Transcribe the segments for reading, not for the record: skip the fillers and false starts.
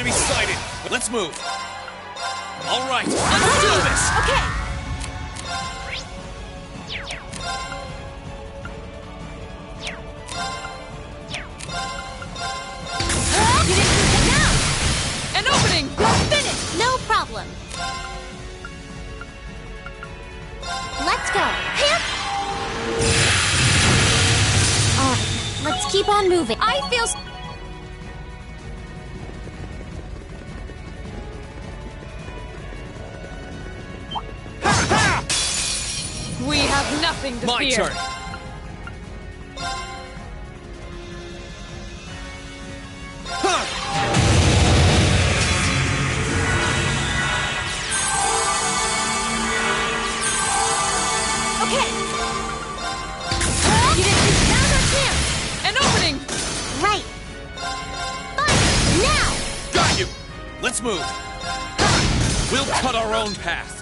Enemy sighted. Let's move. All right, let's do this. Okay. You didn't use it now. An opening! You're finished. No problem. Let's go. Here. All right, let's keep on moving. I feel. We have nothing to My fear. turn. Okay. You didn't use it. Now's our chance. An opening! Right. Fine. Now. Got you. Let's move. We'll cut our own path.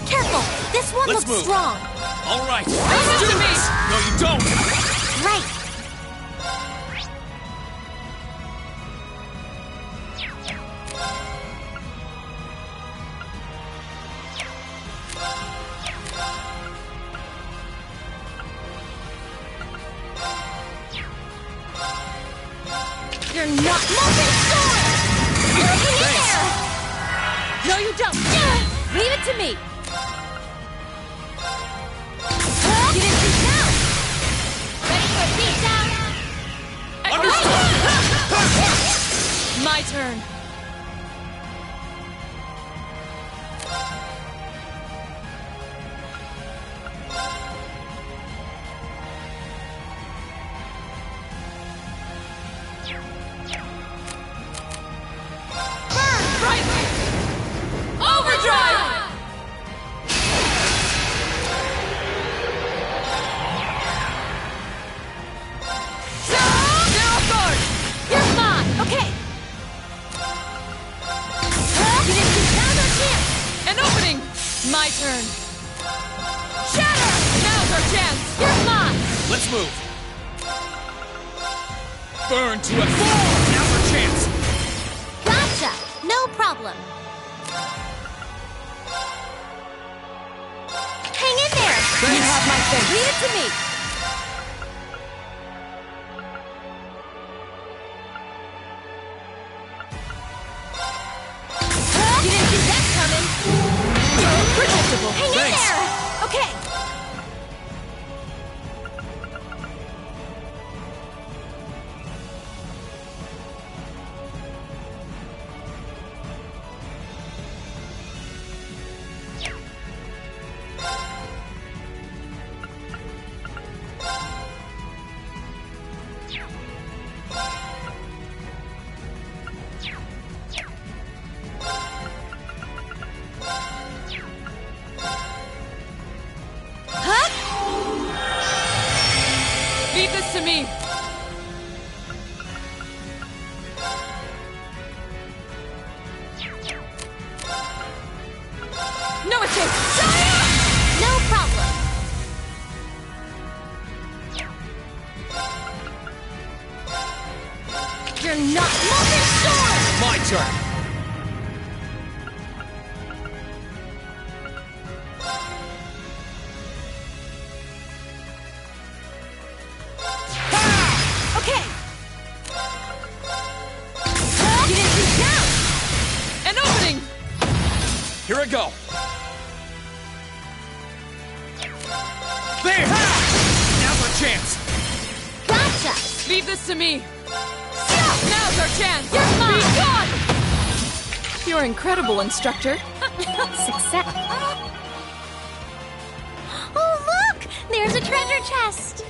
Careful. This one Let's looks move. strong. All right, let's do this. No, you don't. Right. You're not moving forward. Hang in there. No, you don't! Leave it to me. You didn't shoot down. Ready for a beat down? Understood. My turn. Burn brightly! Overdrive! Zero guard! You're fine. Okay. You didn't shoot. Now's our chance. An opening! My turn. Shatter! Now's our chance! You're fine. Let's move. Burn to a fall. Now's our chance. Gotcha. No problem. Hang in there. You have my faith. Leave it to me. You didn't see that coming. Predictable. Hang in Thanks. there. Okay. me! No escape! No problem. You're not moving sword! My turn. Okay! Get into down! An opening! Here I go. There! Now's our chance. Gotcha. Leave this to me. Now's our chance! You're mine! Be gone! You're incredible, instructor. Success. Oh, look! There's a treasure chest.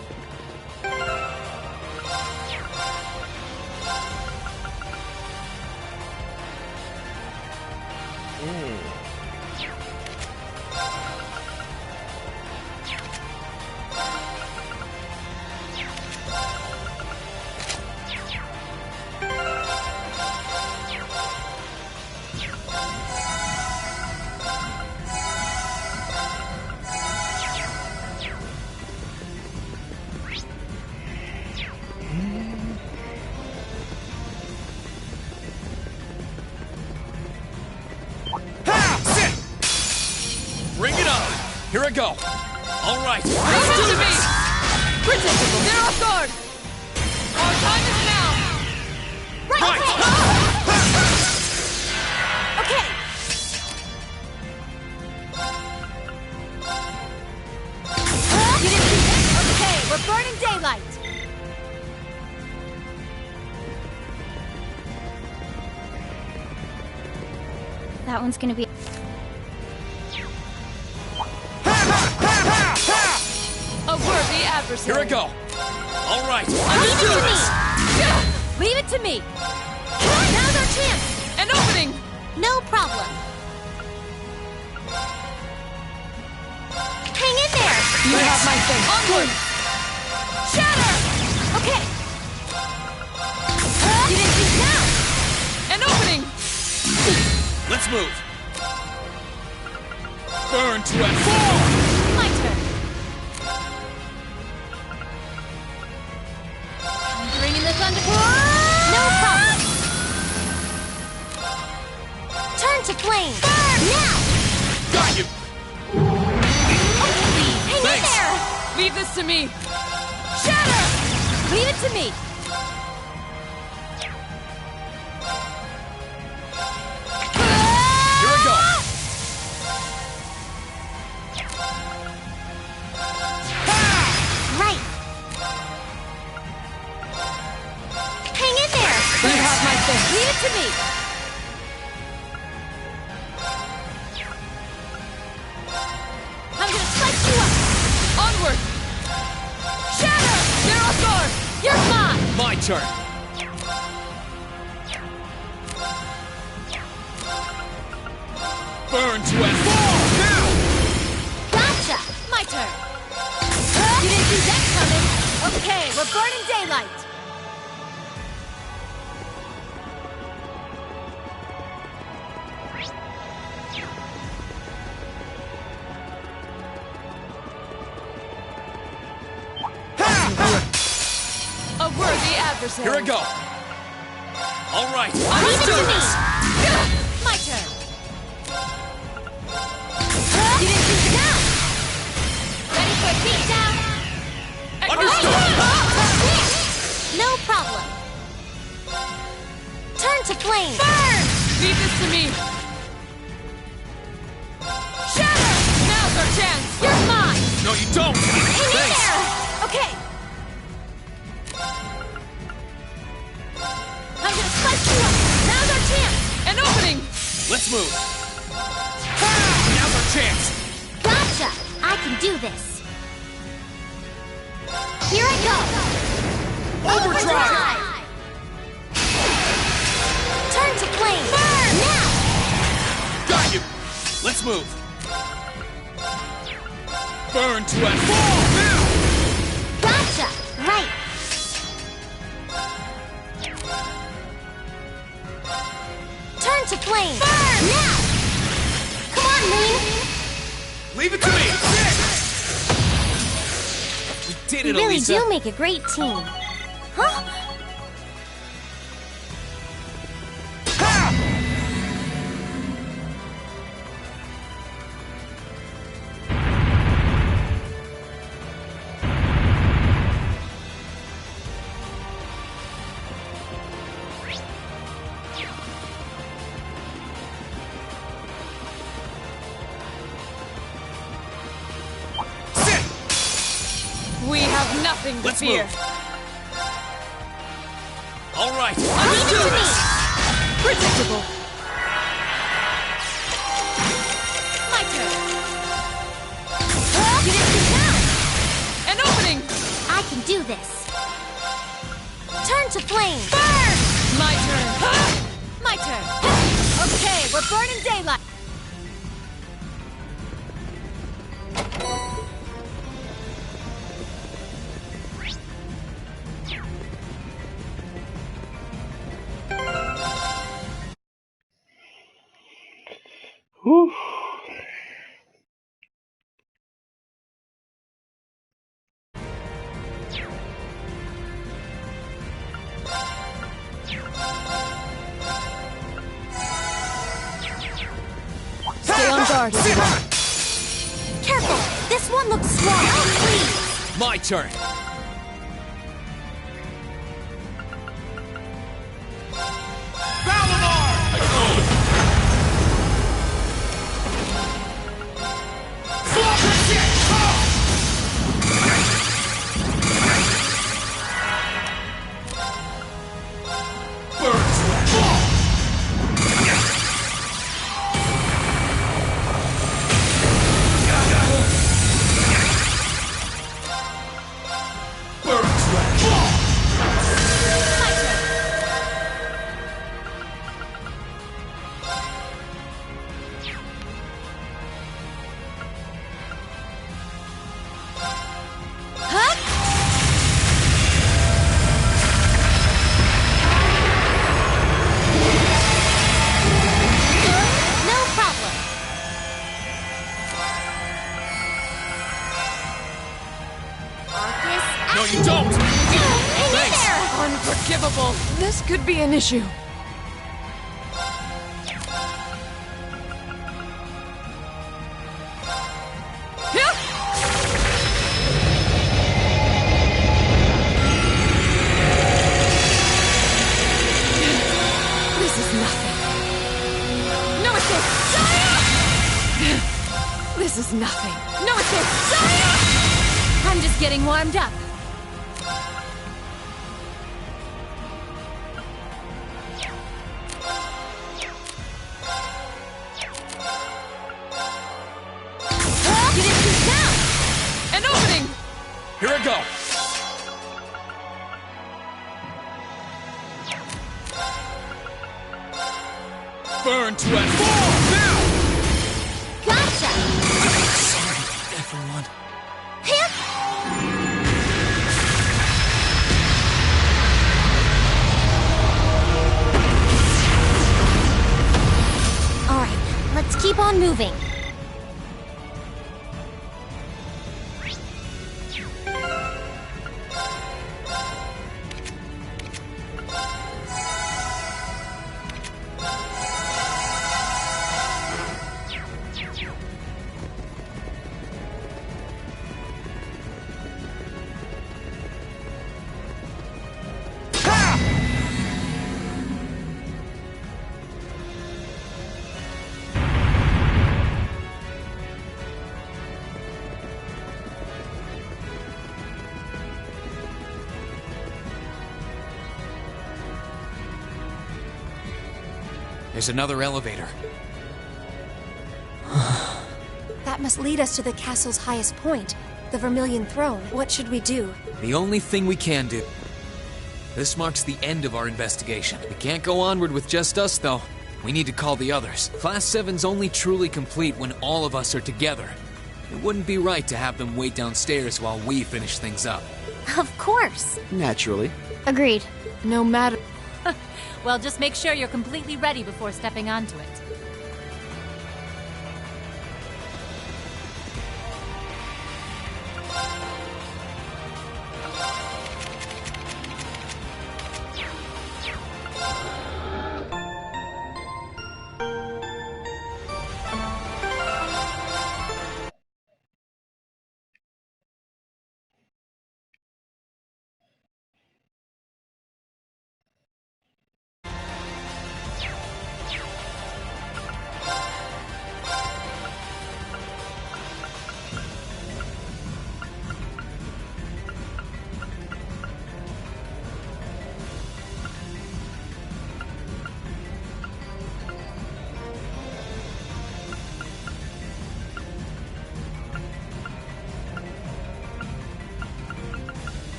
Bring it on! Here I go! Alright! Let's do me! Predictable! They're off guard! Our time is now! Right! Okay! Get in here! Okay, we're burning daylight! That one's gonna be... A worthy adversary. Here I go! Alright! Let's do to this! Leave it to me! Now's our chance! An opening! No problem. Hang in there. You have my faith. Onward! Shatter! Okay! Get in deep now! An opening! Let's move! Burn to and fall! My turn. Bringing the thunder. No problem. Turn to flame. Burn now. Got you! Hang in Thanks. there. Leave this to me. Shatter! Leave it to me. Here I go! Right. Hang in there. You have my faith. Leave it to me. I'm gonna slice you up. Onward. Shatter! You're off guard. You're mine. My turn! Burn to and fall! Now! Gotcha. My turn. You didn't see that coming. Okay, we're burning daylight. A worthy adversary. Here I go! Alright! I'm Let's do doing this! My turn. You didn't see it now. Ready for a beat down? Understood! No problem. Turn to flame. Burn! Leave this to me. Shatter! Now's our chance. You're mine. No, you don't! Hang in Thanks! there. Okay. I'm gonna slice you up. Now's our chance. An opening. Let's move! Now's our chance! Gotcha. I can do this. Here I go. Overdrive! Turn to flame. Burn now. Got you! Let's move! Burn to and fall! Now! Gotcha. Right. to flame! Burn! Now! Come on, Moon! Leave it to me! We did it, We really Elisa! do make a great team. Huh? We have nothing to Let's fear. move. All right, Leave let's it do to me! this! Predictable. My turn! You didn't see now! An opening. I can do this! Turn to flame! Burn. My turn. My turn! Okay, we're burning daylight! Whew. Stay on guard, everyone. Careful! This one looks strong! Oh, please! My turn! No problem! Arcus, No, you action! don't! Hang in Thanks. there! Unforgivable. This could be an issue. This is nothing. No escape! This is nothing. No escape! I'm just getting warmed up. You didn't see now! An opening! Here I go! Burn to it! Fall! Now! Gotcha! Sorry, everyone. All right, let's keep on moving. There's another elevator. That must lead us to the castle's highest point, the Vermilion Throne. What should we do? The only thing we can do. This marks the end of our investigation. We can't go onward with just us, though. We need to call the others. Class 7's only truly complete when all of us are together. It wouldn't be right to have them wait downstairs while we finish things up. Of course. Naturally. Agreed. No matter. Well, just make sure you're completely ready before stepping onto it.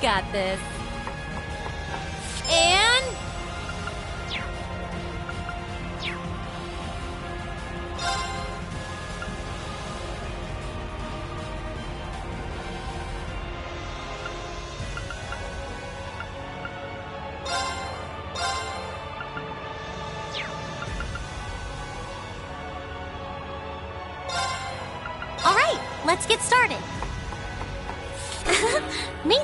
got this. And... All right, let's get started. Me.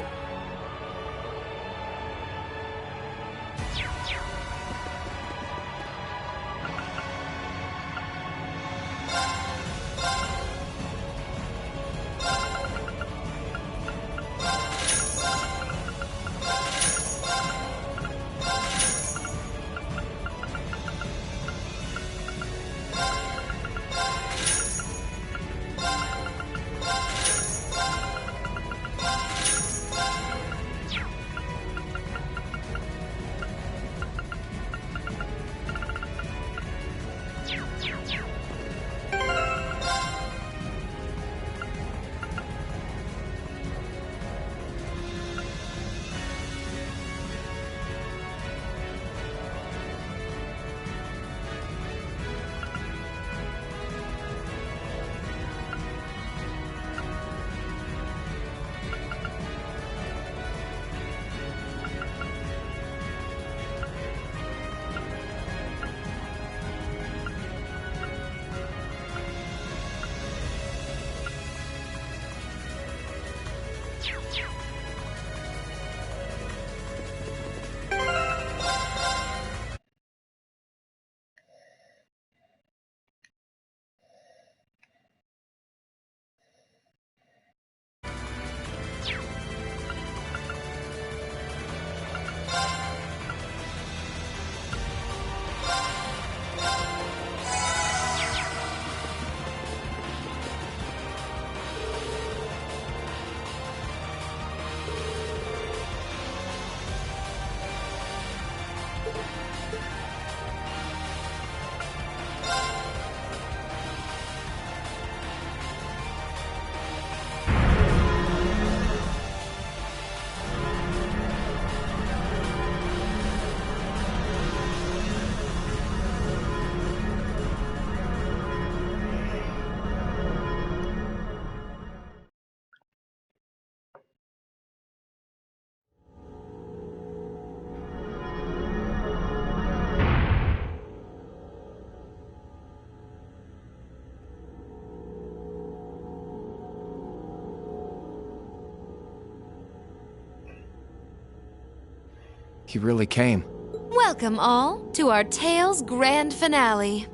He really came. Welcome all to our Tales Grand Finale.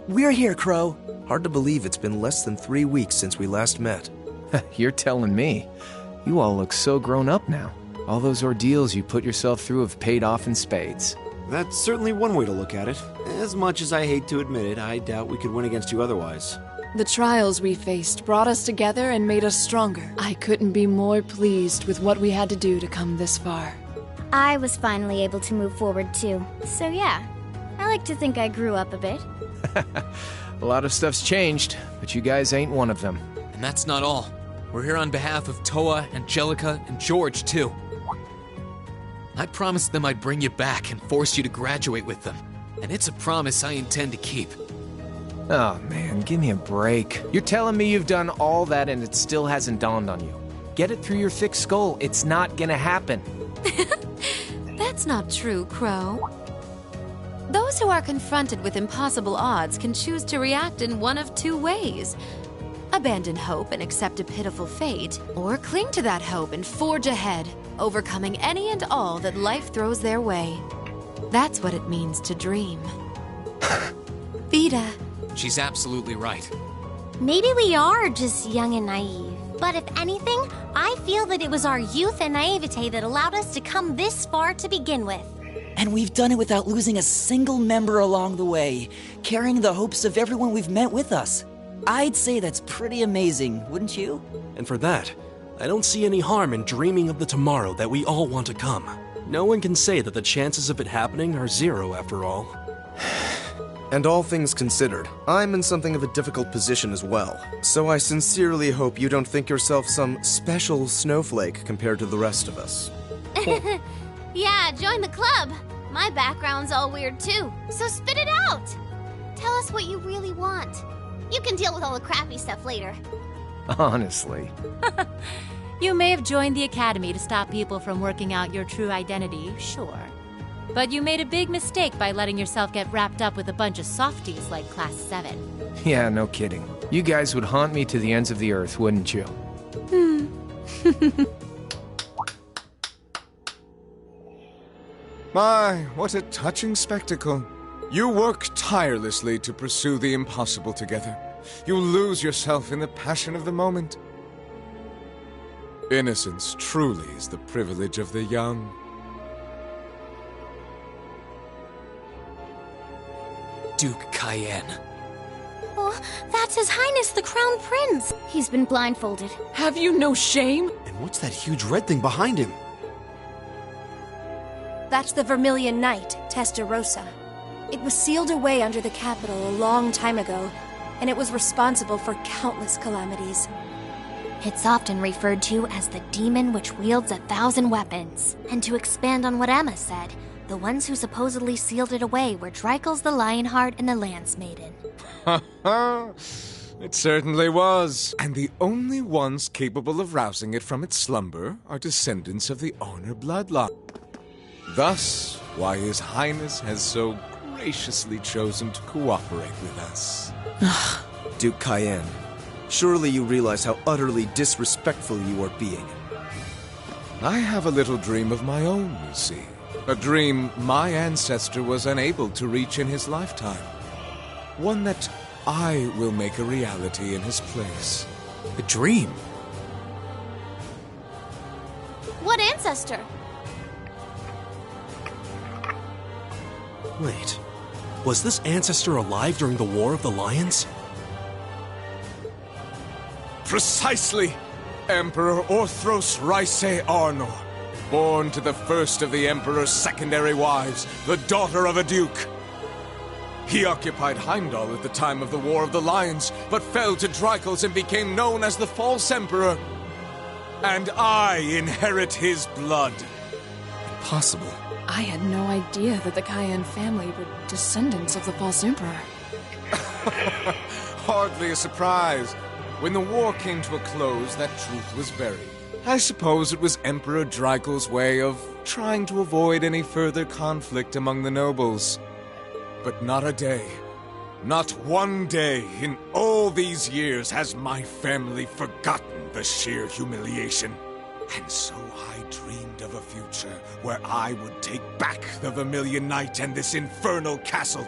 We're here, Crow. Hard to believe it's been less than 3 weeks since we last met. You're telling me. You all look so grown up now. All those ordeals you put yourself through have paid off in spades. That's certainly one way to look at it. As much as I hate to admit it, I doubt we could win against you otherwise. The trials we faced brought us together and made us stronger. I couldn't be more pleased with what we had to do to come this far. I was finally able to move forward too. So yeah, I like to think I grew up a bit. A lot of stuff's changed, but you guys ain't one of them. And that's not all. We're here on behalf of Toa, Angelica, and George, too. I promised them I'd bring you back and force you to graduate with them. And it's a promise I intend to keep. Oh man, give me a break. You're telling me you've done all that and it still hasn't dawned on you. Get it through your thick skull, it's not gonna happen. That's not true, Crow. Those who are confronted with impossible odds can choose to react in one of two ways. Abandon hope and accept a pitiful fate, or cling to that hope and forge ahead, overcoming any and all that life throws their way. That's what it means to dream. Vida. She's absolutely right. Maybe we are just young and naive. But if anything, I feel that it was our youth and naivete that allowed us to come this far to begin with. And we've done it without losing a single member along the way, carrying the hopes of everyone we've met with us. I'd say that's pretty amazing, wouldn't you? And for that, I don't see any harm in dreaming of the tomorrow that we all want to come. No one can say that the chances of it happening are zero after all. And all things considered, I'm in something of a difficult position as well. So I sincerely hope you don't think yourself some special snowflake compared to the rest of us. Yeah, join the club. My background's all weird too, so spit it out. Tell us what you really want. You can deal with all the crappy stuff later. Honestly. You may have joined the Academy to stop people from working out your true identity, sure. But you made a big mistake by letting yourself get wrapped up with a bunch of softies like Class 7. Yeah, no kidding. You guys would haunt me to the ends of the earth, wouldn't you? My, what a touching spectacle. You work tirelessly to pursue the impossible together. You lose yourself in the passion of the moment. Innocence truly is the privilege of the young. Duke Cayenne. Oh, that's His Highness the Crown Prince. He's been blindfolded. Have you no shame? And what's that huge red thing behind him? That's the Vermilion Knight, Testarossa. It was sealed away under the capital a long time ago, and it was responsible for countless calamities. It's often referred to as the demon which wields 1,000 weapons. And to expand on what Emma said, the ones who supposedly sealed it away were Dreikel's the Lionheart and the Lance Maiden. Ha ha! It certainly was. And the only ones capable of rousing it from its slumber are descendants of the Honor bloodline. Thus, why His Highness has so graciously chosen to cooperate with us. Duke Cayenne, surely you realize how utterly disrespectful you are being. I have a little dream of my own, you see. A dream my ancestor was unable to reach in his lifetime. One that I will make a reality in his place. A dream? What ancestor? Wait, was this ancestor alive during the War of the Lions? Precisely! Emperor Orthros Raise Arnor, born to the first of the Emperor's secondary wives, the daughter of a duke. He occupied Heimdall at the time of the War of the Lions, but fell to Dreikel's and became known as the False Emperor. And I inherit his blood. Impossible. I had no idea that the Cayenne family were descendants of the false emperor. Hardly a surprise. When the war came to a close, that truth was buried. I suppose it was Emperor Dreikel's way of trying to avoid any further conflict among the nobles. But not a day, not one day in all these years has my family forgotten the sheer humiliation. And so I dreamed of a future where I would take back the Vermilion Knight and this infernal castle.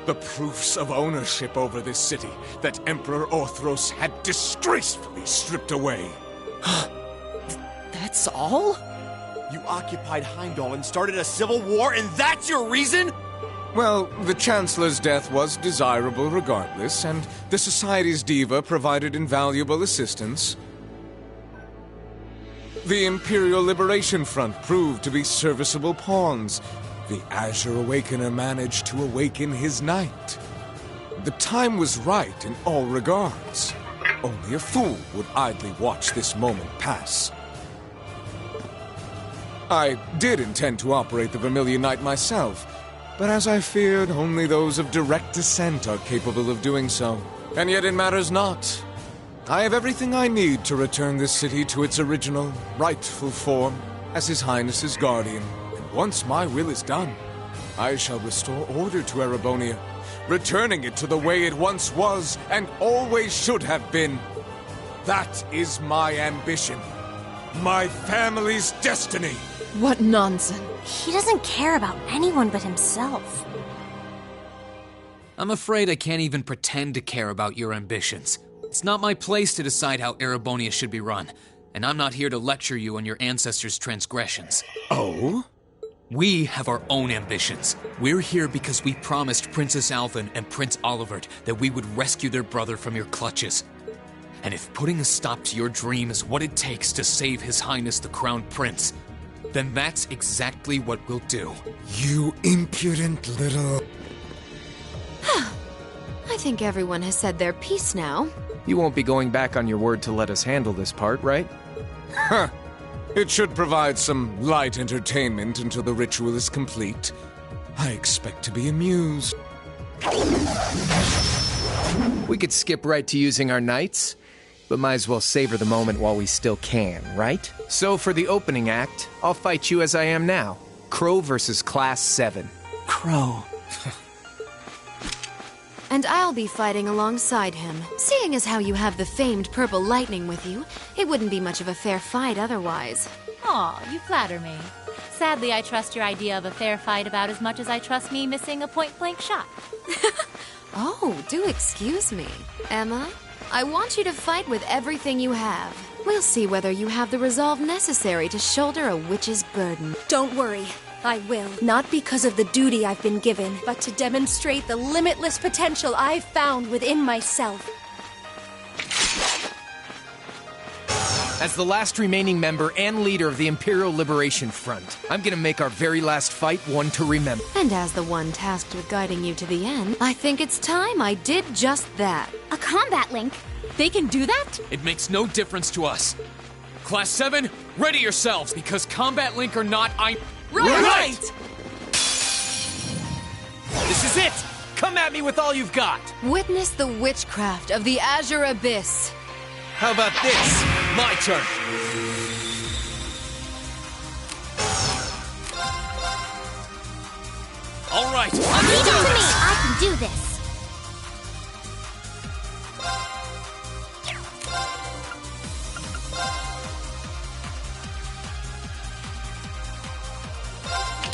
The proofs of ownership over this city that Emperor Orthros had disgracefully stripped away. That's all? You occupied Heimdall and started a civil war, and that's your reason? Well, the Chancellor's death was desirable regardless, and the Society's diva provided invaluable assistance. The Imperial Liberation Front proved to be serviceable pawns. The Azure Awakener managed to awaken his knight. The time was right in all regards. Only a fool would idly watch this moment pass. I did intend to operate the Vermilion Knight myself, but as I feared, only those of direct descent are capable of doing so. And yet it matters not. I have everything I need to return this city to its original, rightful form as His Highness's guardian. And once my will is done, I shall restore order to Erebonia, returning it to the way it once was and always should have been. That is my ambition. My family's destiny. What nonsense. He doesn't care about anyone but himself. I'm afraid I can't even pretend to care about your ambitions. It's not my place to decide how Erebonia should be run, and I'm not here to lecture you on your ancestors' transgressions. Oh? We have our own ambitions. We're here because we promised Princess Alvin and Prince Olivert that we would rescue their brother from your clutches. And if putting a stop to your dream is what it takes to save His Highness the Crown Prince, then that's exactly what we'll do. You impudent little... I think everyone has said their piece now. You won't be going back on your word to let us handle this part, right? Huh. It should provide some light entertainment until the ritual is complete. I expect to be amused. We could skip right to using our knights, but might as well savor the moment while we still can, right? So for the opening act, I'll fight you as I am now. Crow versus Class 7. Crow. And I'll be fighting alongside him. Seeing as how you have the famed purple lightning with you, it wouldn't be much of a fair fight otherwise. Aw, you flatter me. Sadly, I trust your idea of a fair fight about as much as I trust me missing a point-blank shot. Oh, do excuse me. Emma, I want you to fight with everything you have. We'll see whether you have the resolve necessary to shoulder a witch's burden. Don't worry. I will. Not because of the duty I've been given, but to demonstrate the limitless potential I've found within myself. As the last remaining member and leader of the Imperial Liberation Front, I'm gonna make our very last fight one to remember. And as the one tasked with guiding you to the end, I think it's time I did just that. A combat link? They can do that? It makes no difference to us. Class 7, ready yourselves, because combat link or not, Right! This is it! Come at me with all you've got! Witness the witchcraft of the Azure Abyss. How about this? My turn. All right. Leave it to me! I can do this.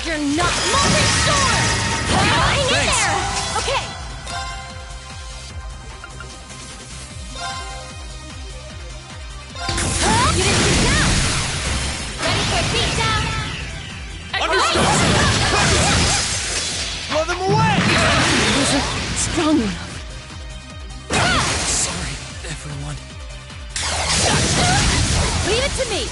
You're not moving sword! Hang in there! Okay. You didn't shoot down! Ready for a beat down? Understood! Blow them away! I wasn't strong enough. Sorry, everyone. Leave it to me!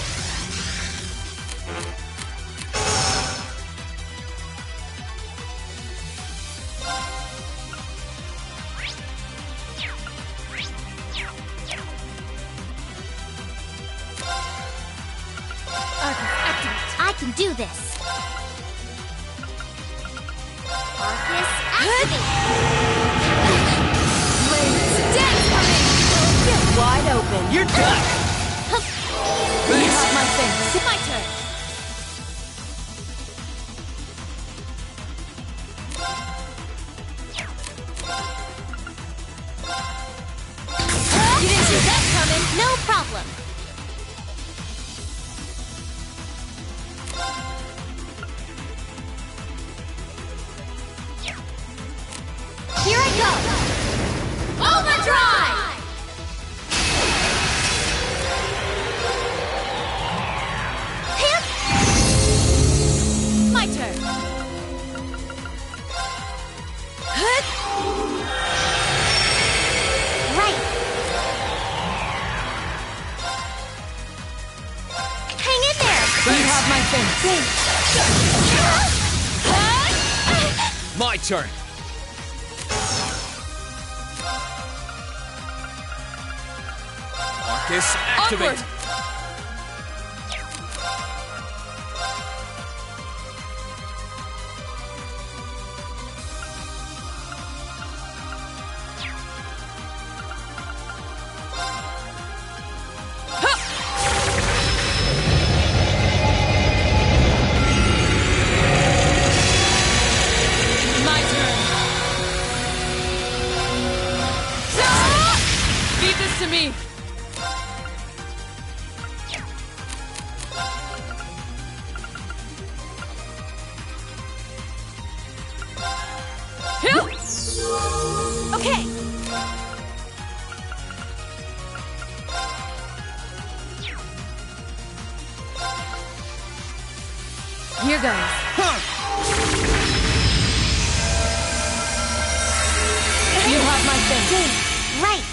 I can do this. Arcus, activate! Dance coming! Get wide open. You're done! You have my face. It's my turn. You didn't see that coming. No problem. Here I go! Overdrive! Hip! My turn. Right! Hang in there! You have my face. My turn. Arcus, activate. Onward. My turn. Leave this to me. Okay. Here goes. You have my face. Right!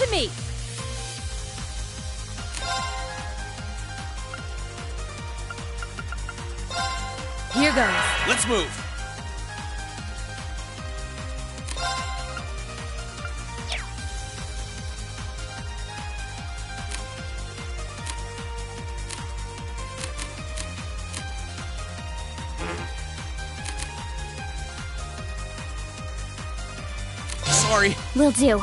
to me! Here goes. Let's move. Sorry. Will do.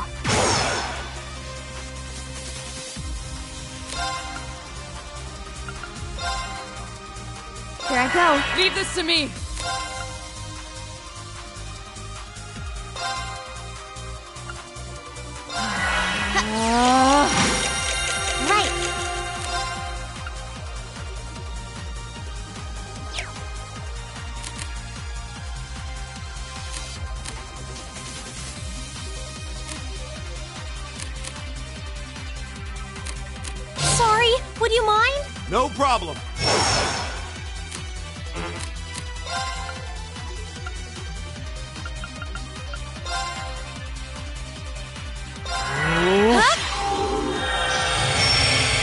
Here I go. Leave this to me! Right. Sorry, would you mind? No problem.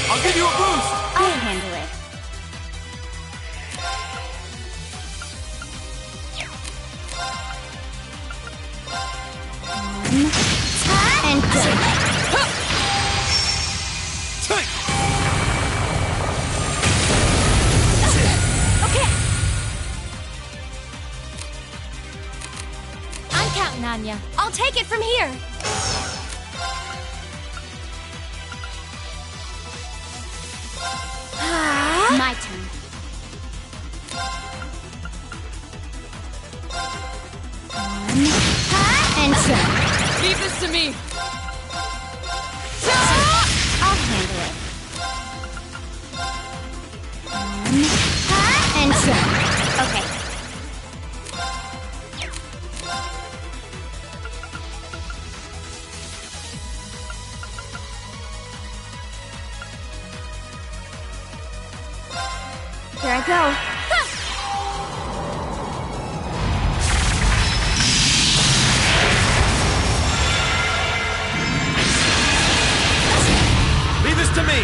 I'll give you a boost. I'll handle it. And okay. I'm counting on ya. I'll take it from here. My turn. And Leave this to me! I'll handle it. And okay. Here I go. Leave this to me.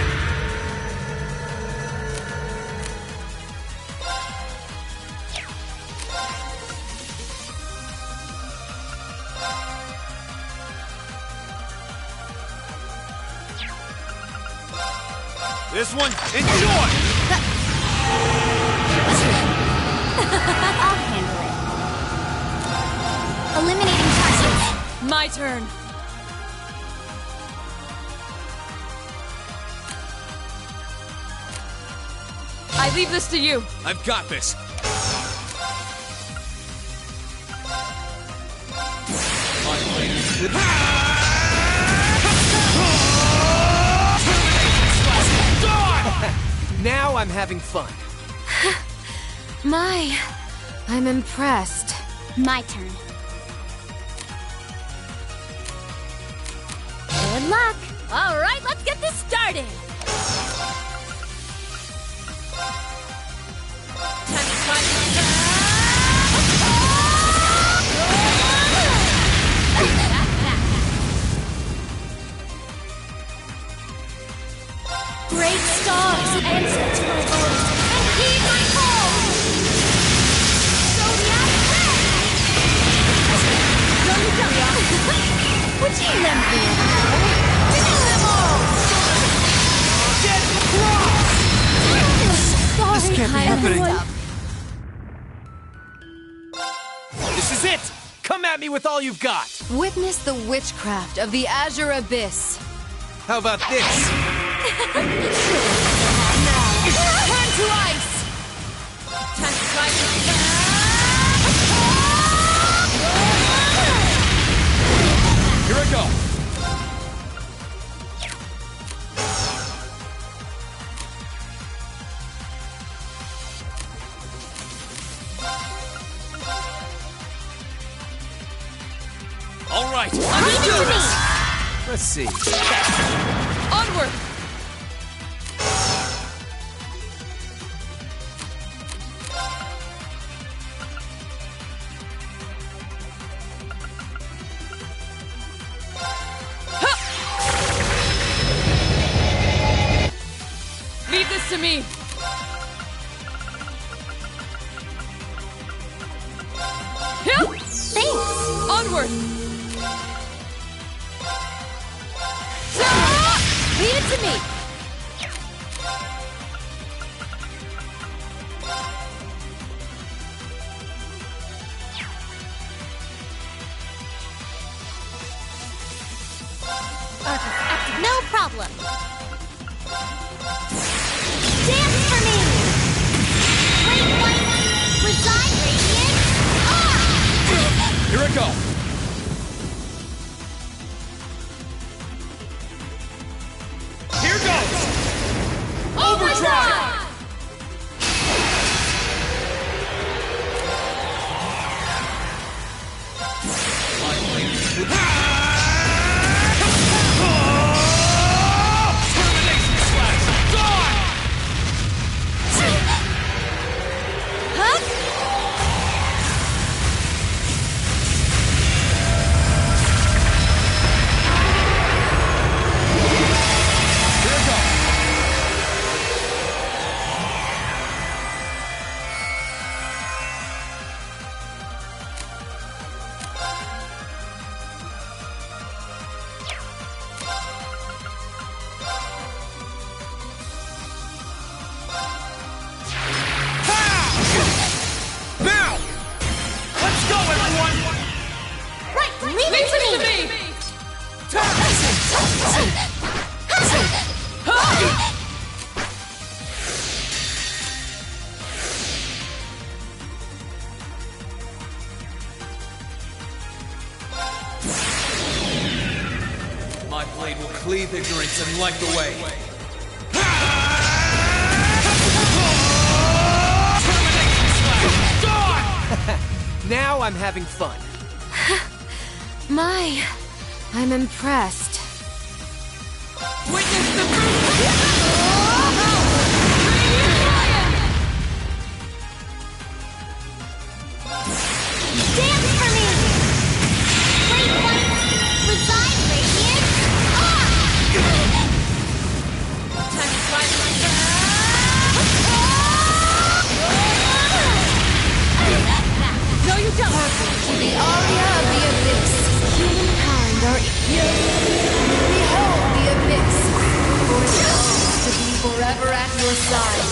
This one, enjoy! I'll handle it. Eliminating targets. My turn. I leave this to you. I've got this. Now I'm having fun. I'm impressed. My turn. Good luck. All right, let's get this started. Time to try Great stars, answer to my voice, and heed my call! Zodiac would you lend me a hand? Kill them all! Get across! This can't be happening. This is it! Come at me with all you've got! Witness the witchcraft of the Azure Abyss. How about this? Turn to ice! Time to try Here I go. All right, let's do this. Let's see. onward! to me! Thanks! Onward! Leave it to me! No problem. Dance for me! Great white, reside radiant. Here it go. Here goes. Overdrive. My blade will cleave ignorance and light the way. Now I'm having fun. I'm impressed. Witness the fruit! Dance for me! Great white, reside radiant. Time to slide No, you don't! To the aria of the abyss, humankind are behold the abyss, for it longs to be forever at your side.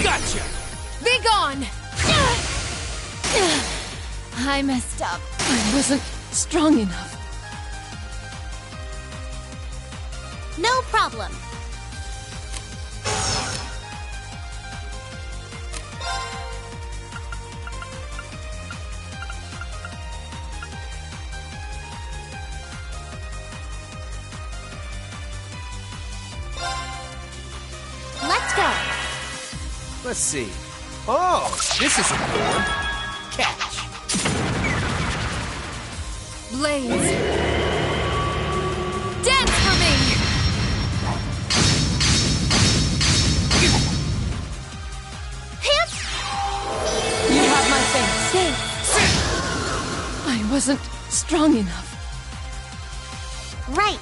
Gotcha! Be gone! I messed up. I wasn't strong enough. No problem. Let's go. Let's see. Oh, this isn't fair. Catch. Blades! Dance for me! You have my thanks. I wasn't strong enough. Right.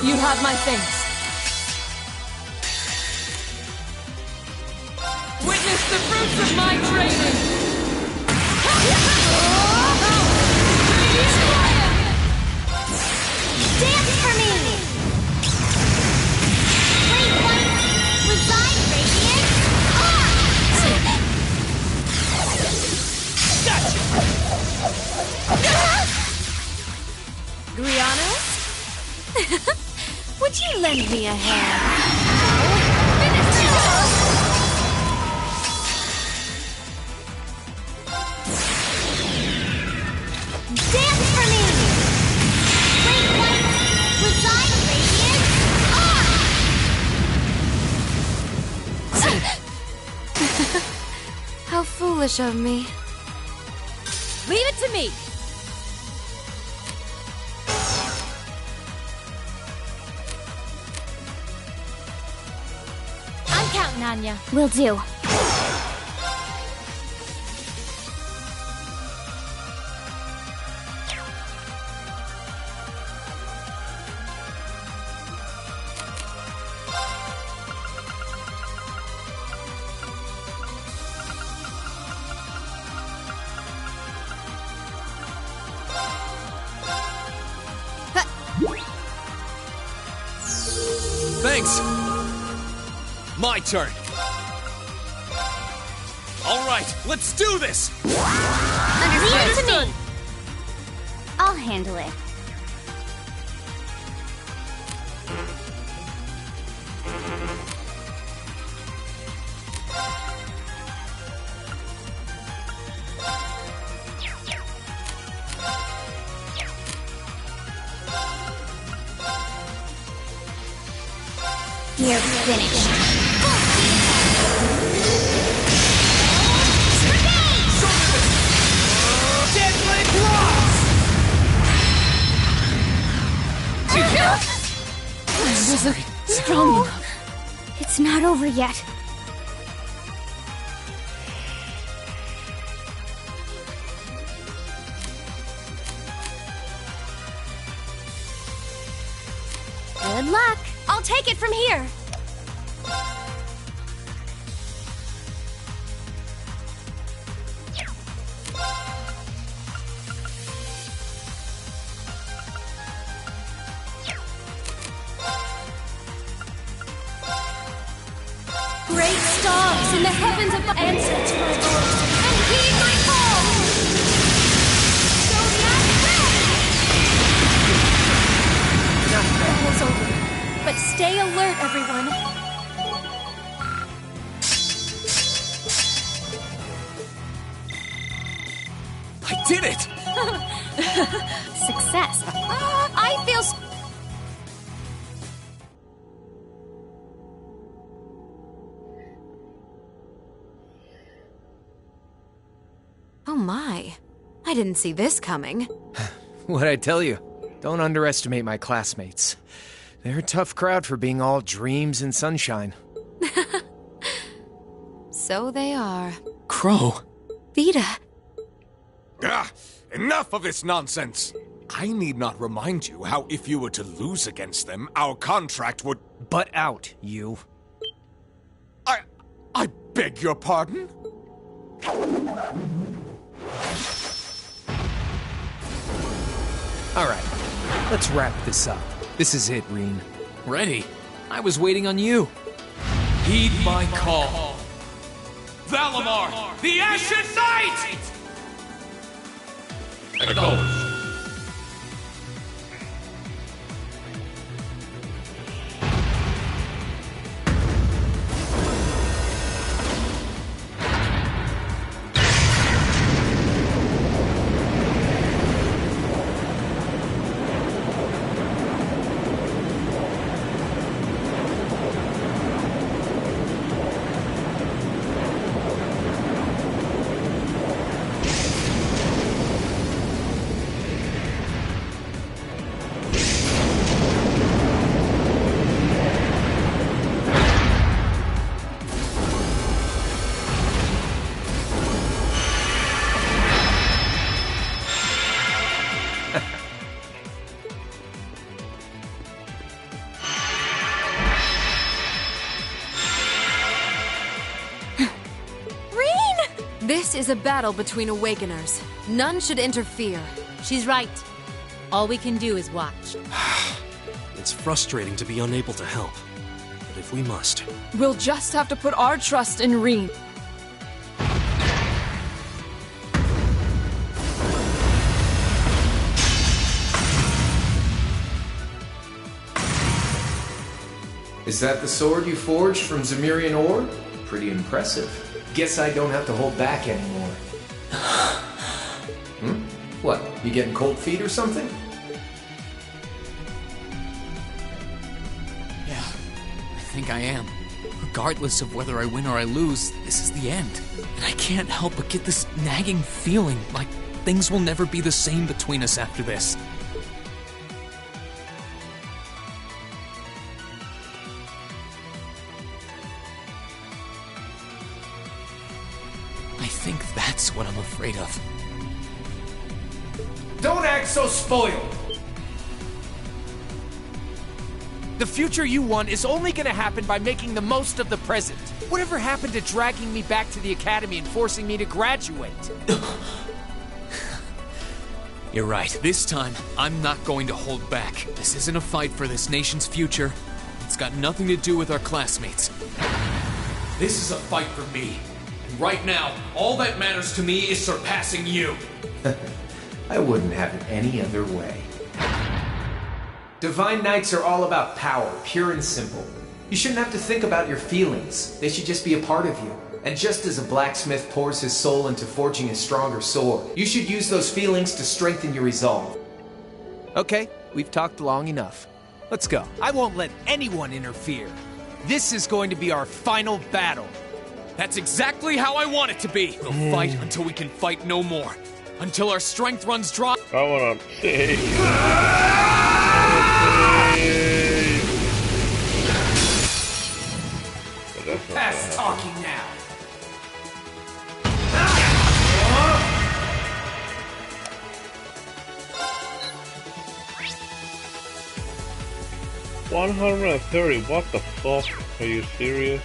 You have my thanks. Witness the fruits of my training! Dance for me! Great white, reside radiant. Grianos? Would you lend me a hand? How foolish of me. Leave it to me! I'm counting on ya. Will do. Thanks! My turn! Alright, let's do this! Leave it to me! I'll handle it. You're finished. Was it strong enough? It's not over yet. Good luck. I'll take it from here. Great stars in the heavens above, answer to my voice and heed my call. Battle's over, but stay alert, everyone. I did it! Success. I feel. Oh my. I didn't see this coming. What'd I tell you? Don't underestimate my classmates. They're a tough crowd for being all dreams and sunshine. So they are. Crow. Vita. Ah, enough of this nonsense! I need not remind you how if you were to lose against them, our contract would... Butt out, you. I beg your pardon? Alright, let's wrap this up. This is it, Reen. Ready? I was waiting on you. Heed my call. Valimar, the Ashen Knight! Acknowledged. This is a battle between Awakeners. None should interfere. She's right. All we can do is watch. It's frustrating to be unable to help. But if we must... We'll just have to put our trust in Reen. Is that the sword you forged from Zemirian ore? Pretty impressive. Guess I don't have to hold back anymore. What, you getting cold feet or something? Yeah, I think I am. regardless of whether I win or I lose, this is the end. And I can't help but get this nagging feeling like things will never be the same between us after this. I think that's what I'm afraid of. Don't act so spoiled! The future you want is only gonna happen by making the most of the present. Whatever happened to dragging me back to the academy and forcing me to graduate? You're right. This time, I'm not going to hold back. This isn't a fight for this nation's future. It's got nothing to do with our classmates. This is a fight for me. And right now, all that matters to me is surpassing you. I wouldn't have it any other way. Divine Knights are all about power, pure and simple. You shouldn't have to think about your feelings. They should just be a part of you. And just as a blacksmith pours his soul into forging a stronger sword, you should use those feelings to strengthen your resolve. Okay, we've talked long enough. Let's go. I won't let anyone interfere. This is going to be our final battle. That's exactly how I want it to be. We'll fight until we can fight no more. Until our strength runs dry. I wanna see. Past talking now. 130, what the fuck? Are you serious?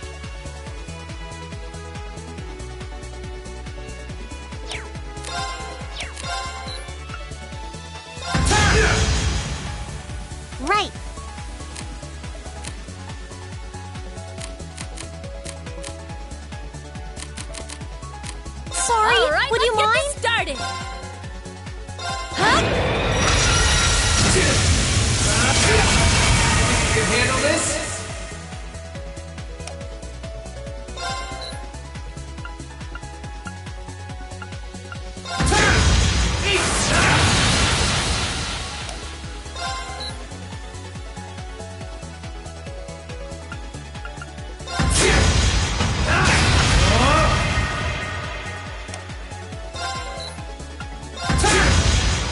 Right. Sorry, All right, would you let's mind? get this started. You can handle this?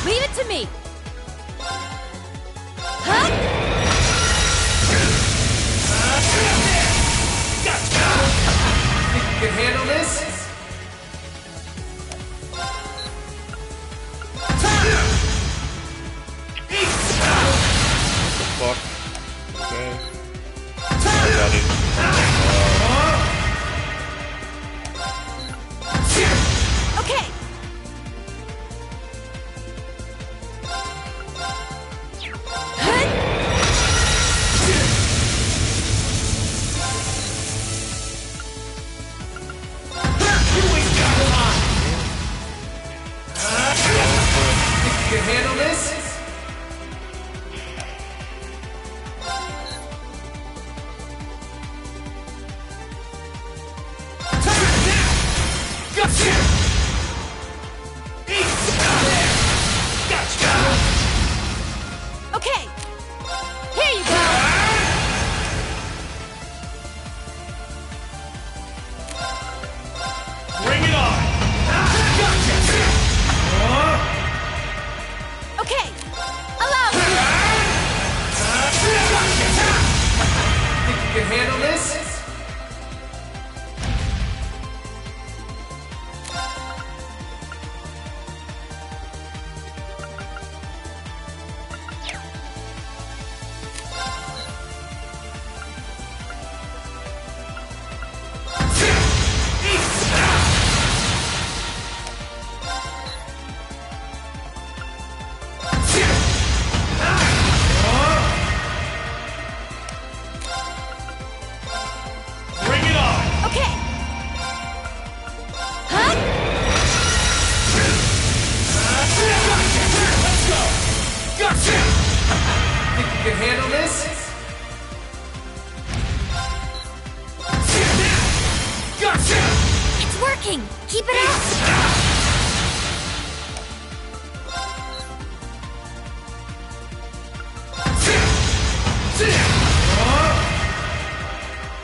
Leave it to me. You can handle this? What the fuck? Okay. I got it. Okay. You can handle this? Okay. Here you go. Bring it on! Okay. Allow me. Think you can handle this? Bring it on! Okay. Let's go! Gotcha! Think you can handle this? Gotcha! It's working. Keep it up.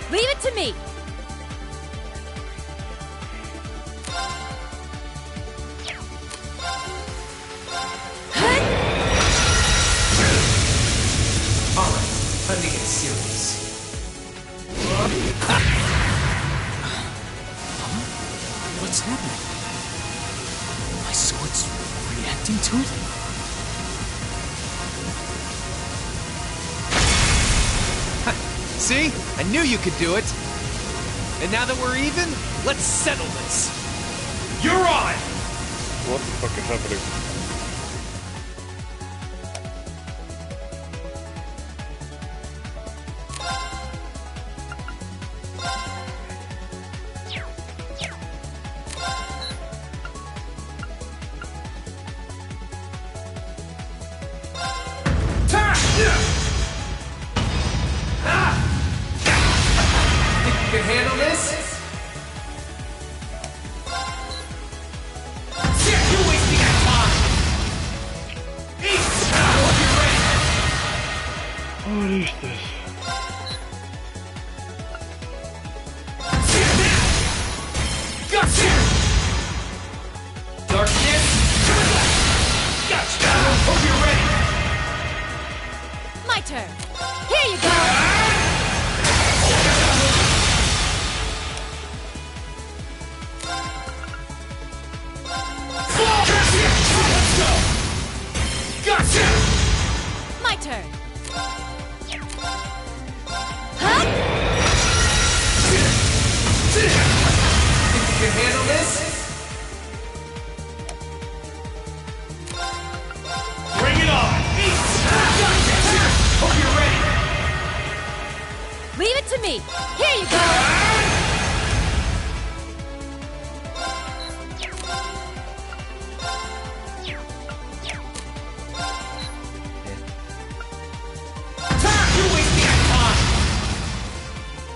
Leave it it to me! Alright, time to get serious. What's happening? My sword's reacting to it? See? I knew you could do it. And now that we're even, let's settle this. You're on! What the fuck is happening? You can handle this? You're wasting our time! Eat! Hope you're ready! What is this? Gotcha! Darkness! Gotcha! Hope you're ready! My turn. Here you go! Let's go! Gotcha! My turn. Think you can handle this? Bring it on! Gotcha! Hope you're ready! Leave it to me. Here you go! You're wasting our time!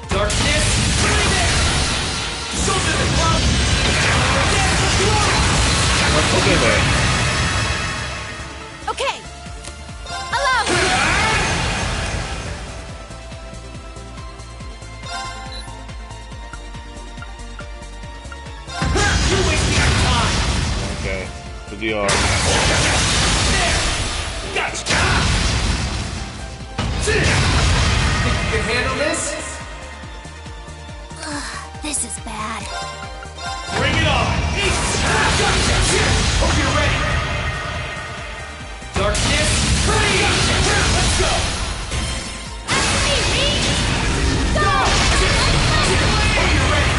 Darkness! Shoulder the club! Okay, man. Okay. Allow me. You're wasting our time! Okay. To the arm. There! Gotcha! Think you can handle this? This is bad. Bring it on! Gotcha! Hope you're ready! Darkness! Gotcha! Let's go! Go! Hope you're ready!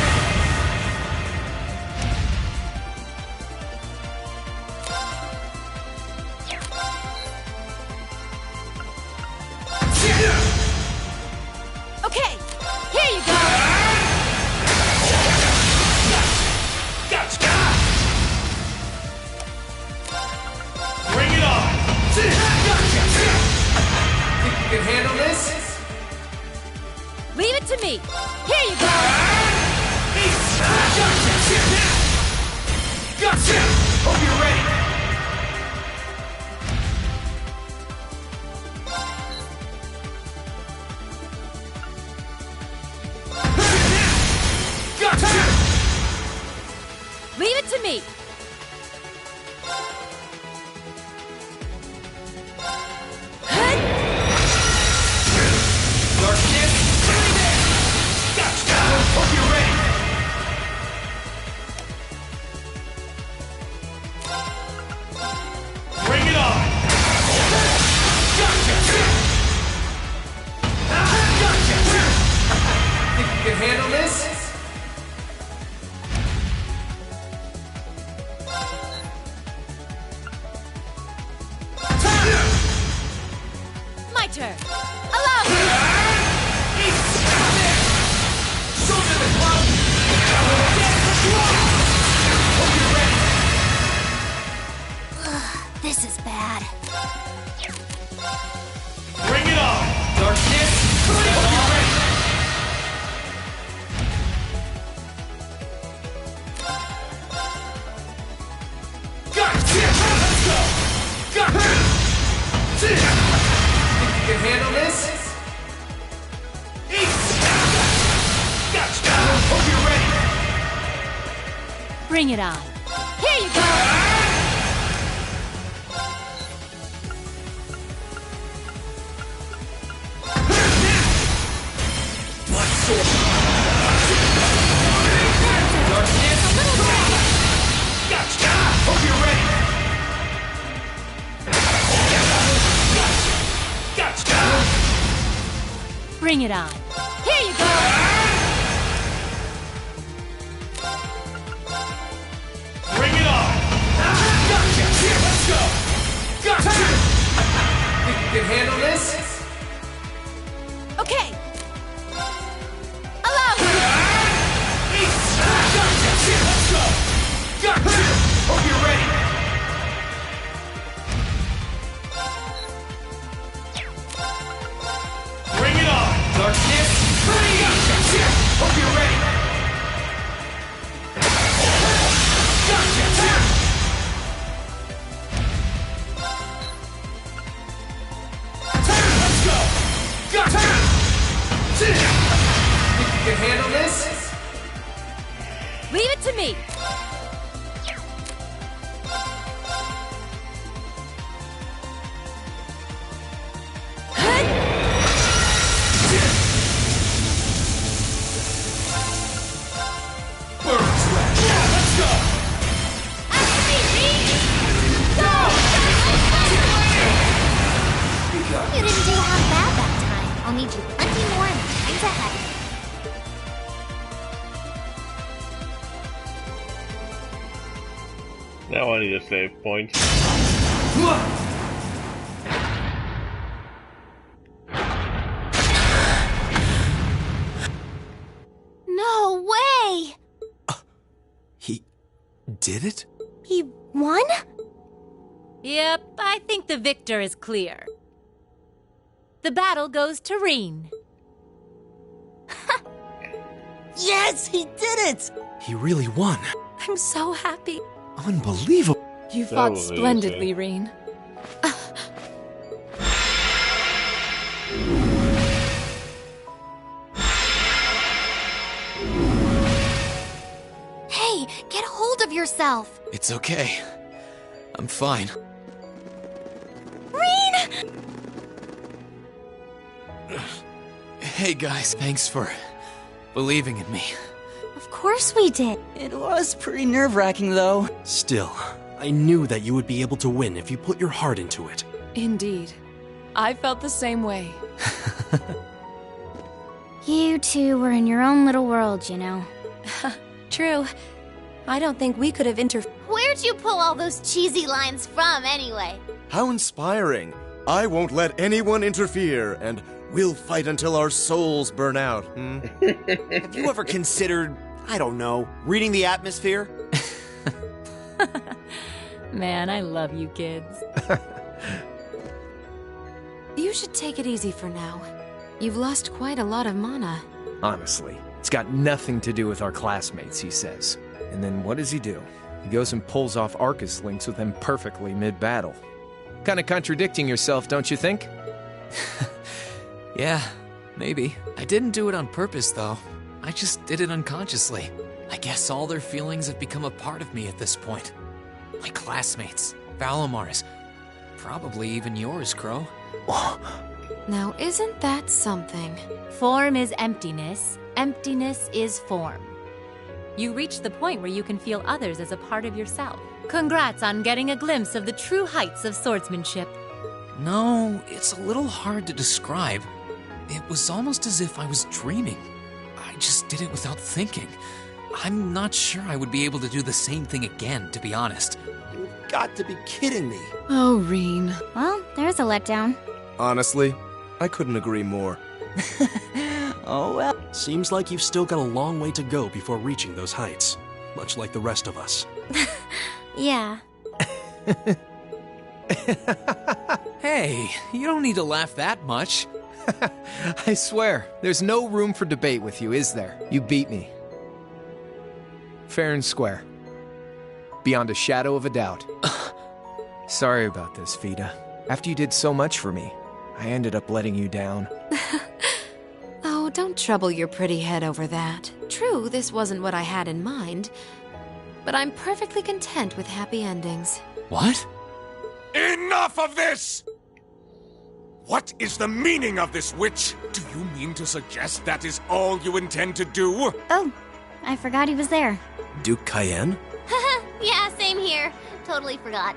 Okay. Here you go. Gotcha! Bring it on! Gotcha! Think you can handle this? Leave it to me. Here you go. Gotcha! Hope you're ready! Gotcha! Leave it to me. Darkness! Gotcha! Hope you're ready! Bring it on! Gotcha! Gotcha! Think you can handle this? My turn. Allow me. Shoulder the club! Hope you're ready! This is bad. Bring it on! Darkness! Hope you're ready! Gotcha! Let's go! Gotcha! Think you can handle this? Bring it on. Here you go! Gotcha! Hope you're ready! Gotcha! Bring it on. Here you go! Bring it on! Gotcha! Here, let's go! Gotcha! Think you can handle this? Okay. Gotcha! Here, let's go! Gotcha! Hope you're ready! Bring it on! Darkness! Gotcha! Here! Hope you're ready! Gotcha! Here! Let's go! Gotcha! Think you can handle this? Leave it to me! Let's go! You didn't do half bad that time. I'll need you plenty more in the times ahead. Now I need a save point. No way! He did it? He won? Yep, I think the victor is clear. The battle goes to Reen. Yes, he did it! He really won. I'm so happy. Unbelievable. You That fought was splendidly, Reen. Hey, get hold of yourself! It's okay. I'm fine. Reen! Hey guys, thanks for believing in me. Of course we did. It was pretty nerve-wracking, though. Still, I knew that you would be able to win if you put your heart into it. Indeed. I felt the same way. You two were in your own little world, you know. True. I don't think we could have Where'd you pull all those cheesy lines from, anyway? How inspiring. I won't let anyone interfere, and we'll fight until our souls burn out, Have you ever considered, I don't know, reading the atmosphere? Man, I love you kids. You should take it easy for now. You've lost quite a lot of mana. Honestly, it's got nothing to do with our classmates, he says. And then what does he do? He goes and pulls off Arcus links with them perfectly mid-battle. Kinda contradicting yourself, don't you think? Yeah, maybe. I didn't do it on purpose, though. I just did it unconsciously. I guess all their feelings have become a part of me at this point. My classmates, Valamar's, probably even yours, Crow. Now, isn't that something? Form is emptiness. Emptiness is form. You reach the point where you can feel others as a part of yourself. Congrats on getting a glimpse of the true heights of swordsmanship. No, it's a little hard to describe. It was almost as if I was dreaming. I just did it without thinking. I'm not sure I would be able to do the same thing again, to be honest. You've got to be kidding me. Oh, Reen. Well, there's a letdown. Honestly, I couldn't agree more. Oh, well. Seems like you've still got a long way to go before reaching those heights, much like the rest of us. Yeah. Hey, you don't need to laugh that much. I swear, there's no room for debate with you, is there? You beat me. Fair and square. Beyond a shadow of a doubt. Sorry about this, Vida. After you did so much for me, I ended up letting you down. Oh, don't trouble your pretty head over that. True, this wasn't what I had in mind. but I'm perfectly content with happy endings. What? Enough of this! What is the meaning of this, witch? Do you mean to suggest that is all you intend to do? Oh, I forgot he was there. Duke Cayenne? Yeah, same here. Totally forgot.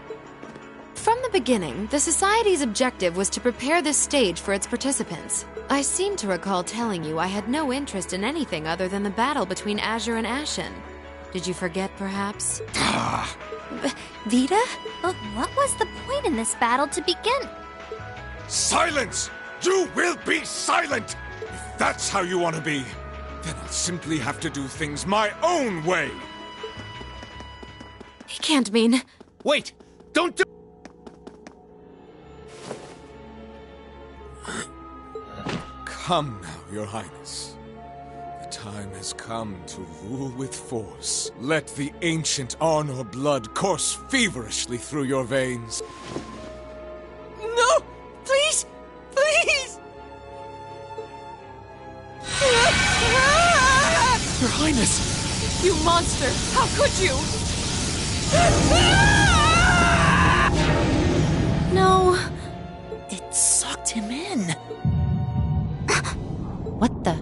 From the beginning, the Society's objective was to prepare this stage for its participants. I seem to recall telling you I had no interest in anything other than the battle between Azure and Ashen. Did you forget, perhaps? Vita? But what was the point in this battle to begin? Silence! You will be silent! If that's how you want to be, then I'll simply have to do things my own way! He can't mean... Wait! Don't do... Come now, Your Highness. The time has come to rule with force. Let the ancient Arnor blood course feverishly through your veins. No! Please! Please! Your Highness! You monster! How could you? No. It sucked him in. What the?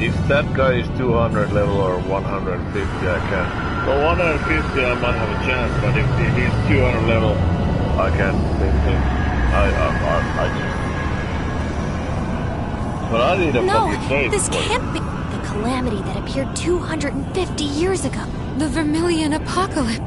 If that guy is 200 level or 150, I can. For 150, I might have a chance, but if he's 200 level, I can't beat him. I just... But I need a fucking face. This can't be the calamity that appeared 250 years ago. The Vermilion Apocalypse.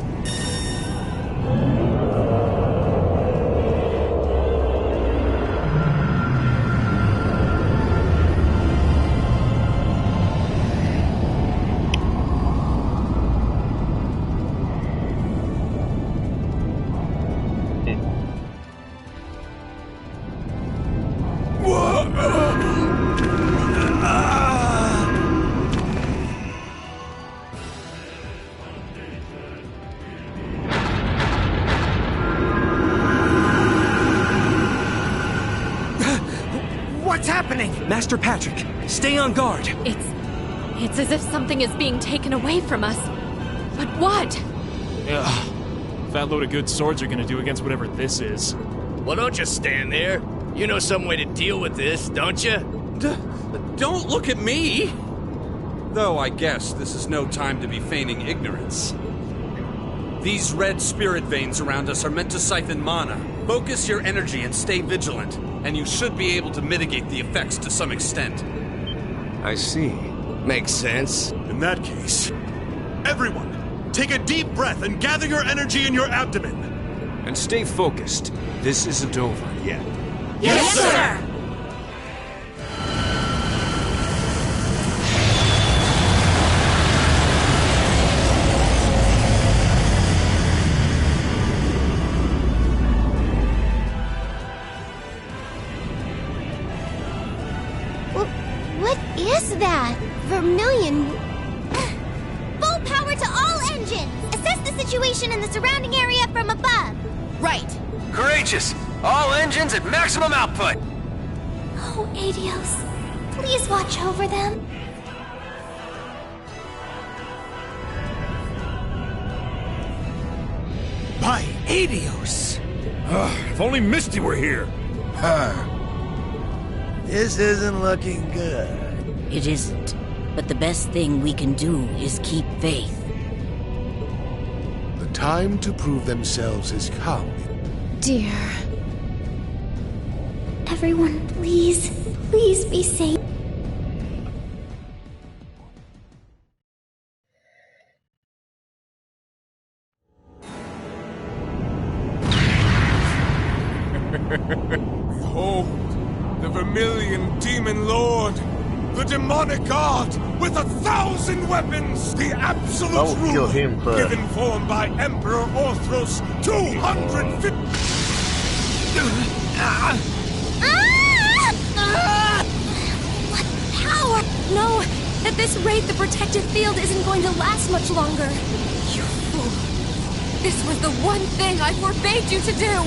What's happening? Master Patrick, stay on guard. It's as if something is being taken away from us. But what? Ugh. Fat load of good swords are gonna do against whatever this is. Well, don't just stand there. You know some way to deal with this, don't you? Don't look at me! Though I guess this is no time to be feigning ignorance. These red spirit veins around us are meant to siphon mana. Focus your energy and stay vigilant, and you should be able to mitigate the effects to some extent. I see. Makes sense. In that case, everyone, take a deep breath and gather your energy in your abdomen. And stay focused. This isn't over yet. Yes, sir! What is that? Vermilion. Full power to all engines! Assess the situation in the surrounding area from above. Right. Courageous! All engines at maximum output! Oh, Adios. Please watch over them. By Adios! If only Misty were here. This isn't looking good. It isn't. But the best thing we can do is keep faith. The time to prove themselves has come. Dear. Everyone, please, please be safe. Behold, the Vermilion Demon Lord, the demonic god with 1,000 weapons, the absolute I'll kill ruler, him first. given form by Emperor Orthros 250. What power! No! At this rate, the protective field isn't going to last much longer. You fool. This was the one thing I forbade you to do!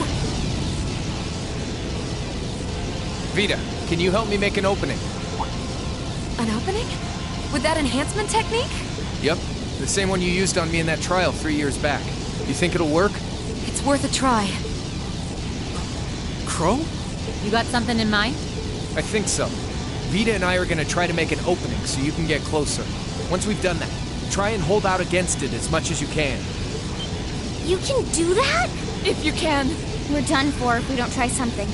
Vita, can you help me make an opening? An opening? With that enhancement technique? Yep, the same one you used on me in that trial 3 years back. You think it'll work? It's worth a try. Crow? You got something in mind? I think so. Vita and I are gonna try to make an opening so you can get closer. Once we've done that, try and hold out against it as much as you can. You can do that? If you can. We're done for if we don't try something.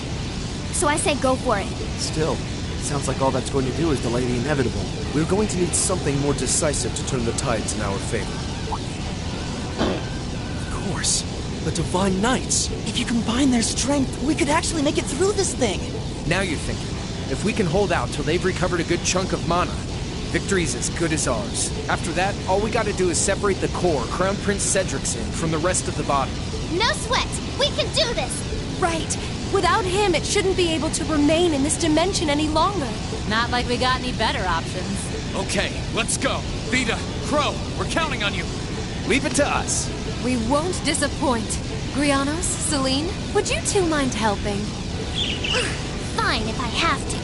So I say go for it. Still, it sounds like all that's going to do is delay the inevitable. We're going to need something more decisive to turn the tides in our favor. Of course. The Divine Knights. If you combine their strength, we could actually make it through this thing. Now you're thinking. If we can hold out till they've recovered a good chunk of mana, victory's as good as ours. After that, all we gotta do is separate the core Crown Prince Cedric's in from the rest of the body. No sweat! We can do this! Right. Without him, it shouldn't be able to remain in this dimension any longer. Not like we got any better options. Okay, let's go. Vita, Crow, we're counting on you. Leave it to us. We won't disappoint. Grianos, Celine, would you two mind helping? Fine if I have to.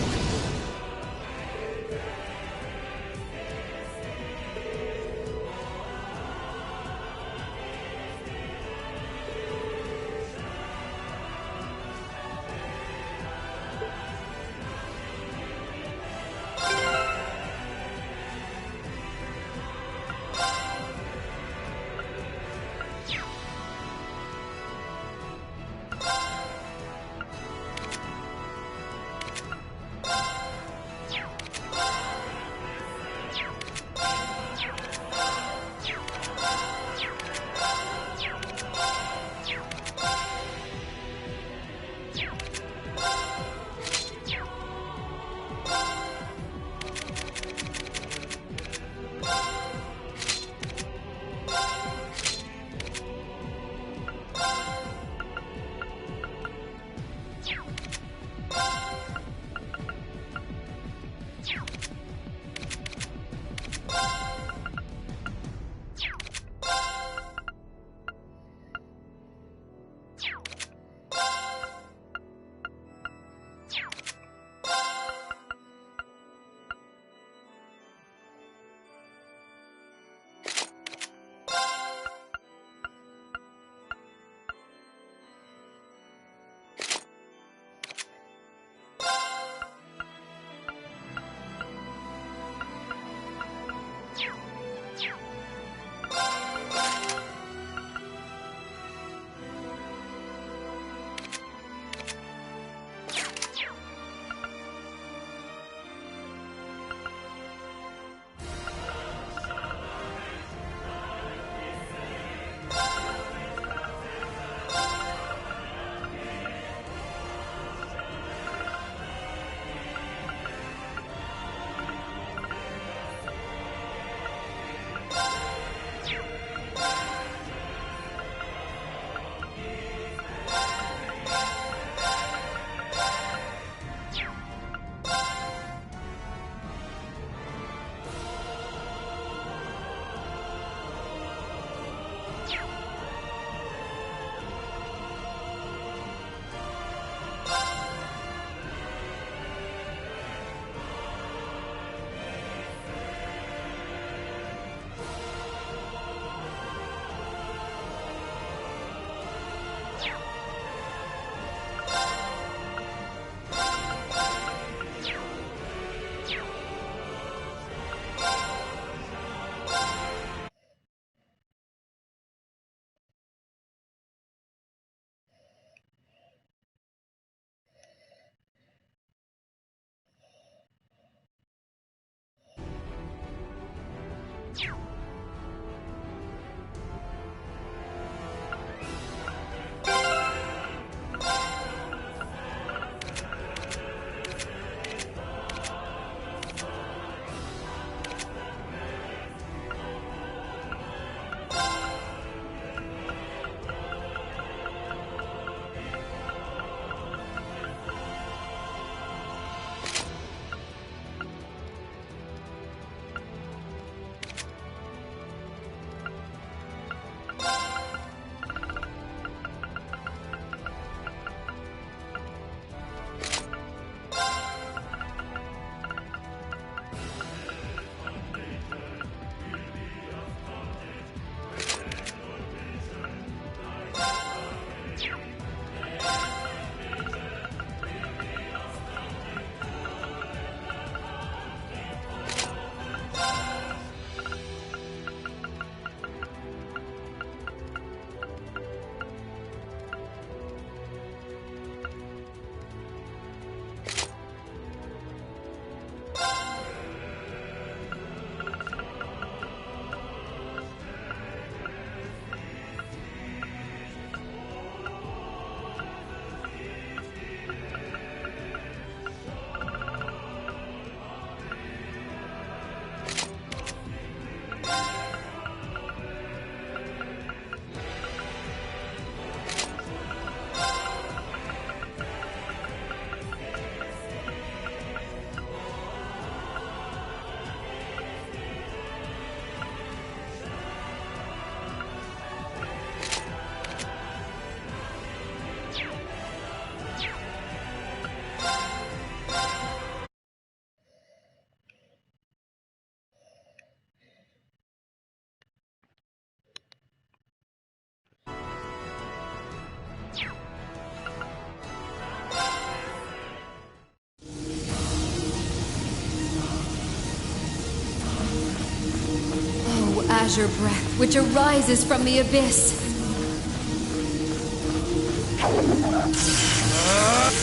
azure breath which arises from the abyss.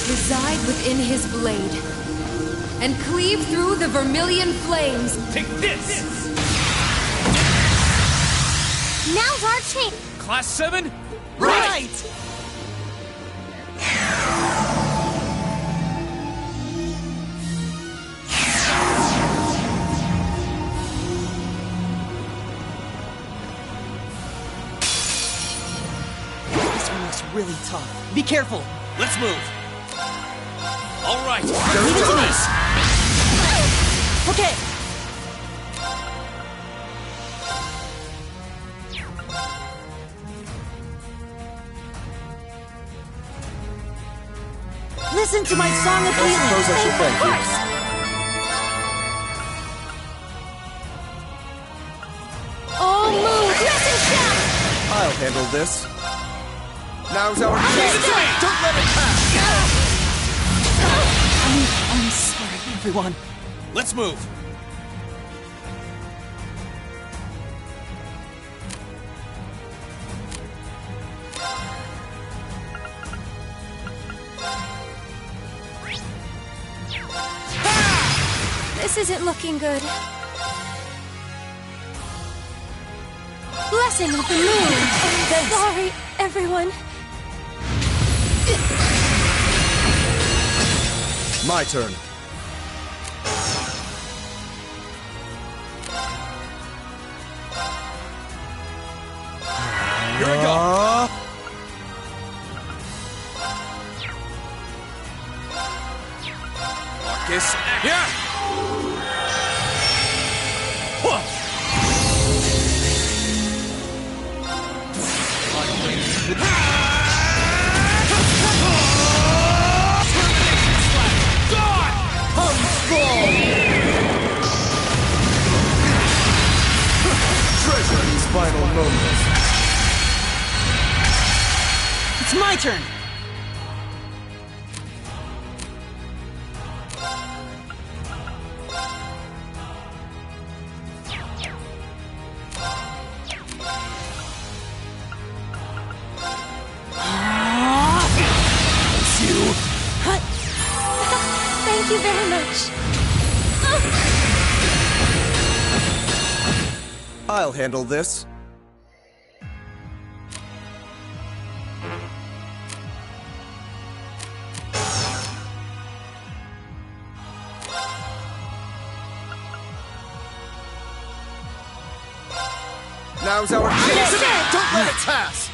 Reside within his blade and cleave through the vermilion flames. Take this! Now's our chance! Class 7? Right! This one looks really tough. Be careful! Let's move. All right. Leave it to me. Okay. Listen to my song of healing. I suppose I should thank you. Oh, move! Listen, shout! I'll handle this. Now's our chance. Don't let it pass. I'm sorry, everyone. Let's move. This isn't looking good. Blessing of the moon! Oh, sorry, everyone. My turn. Here we go. Marcus, yeah. Treasure these final moments. It's my turn. Thank you very much. I'll handle this. Now's our chance. Don't let it pass.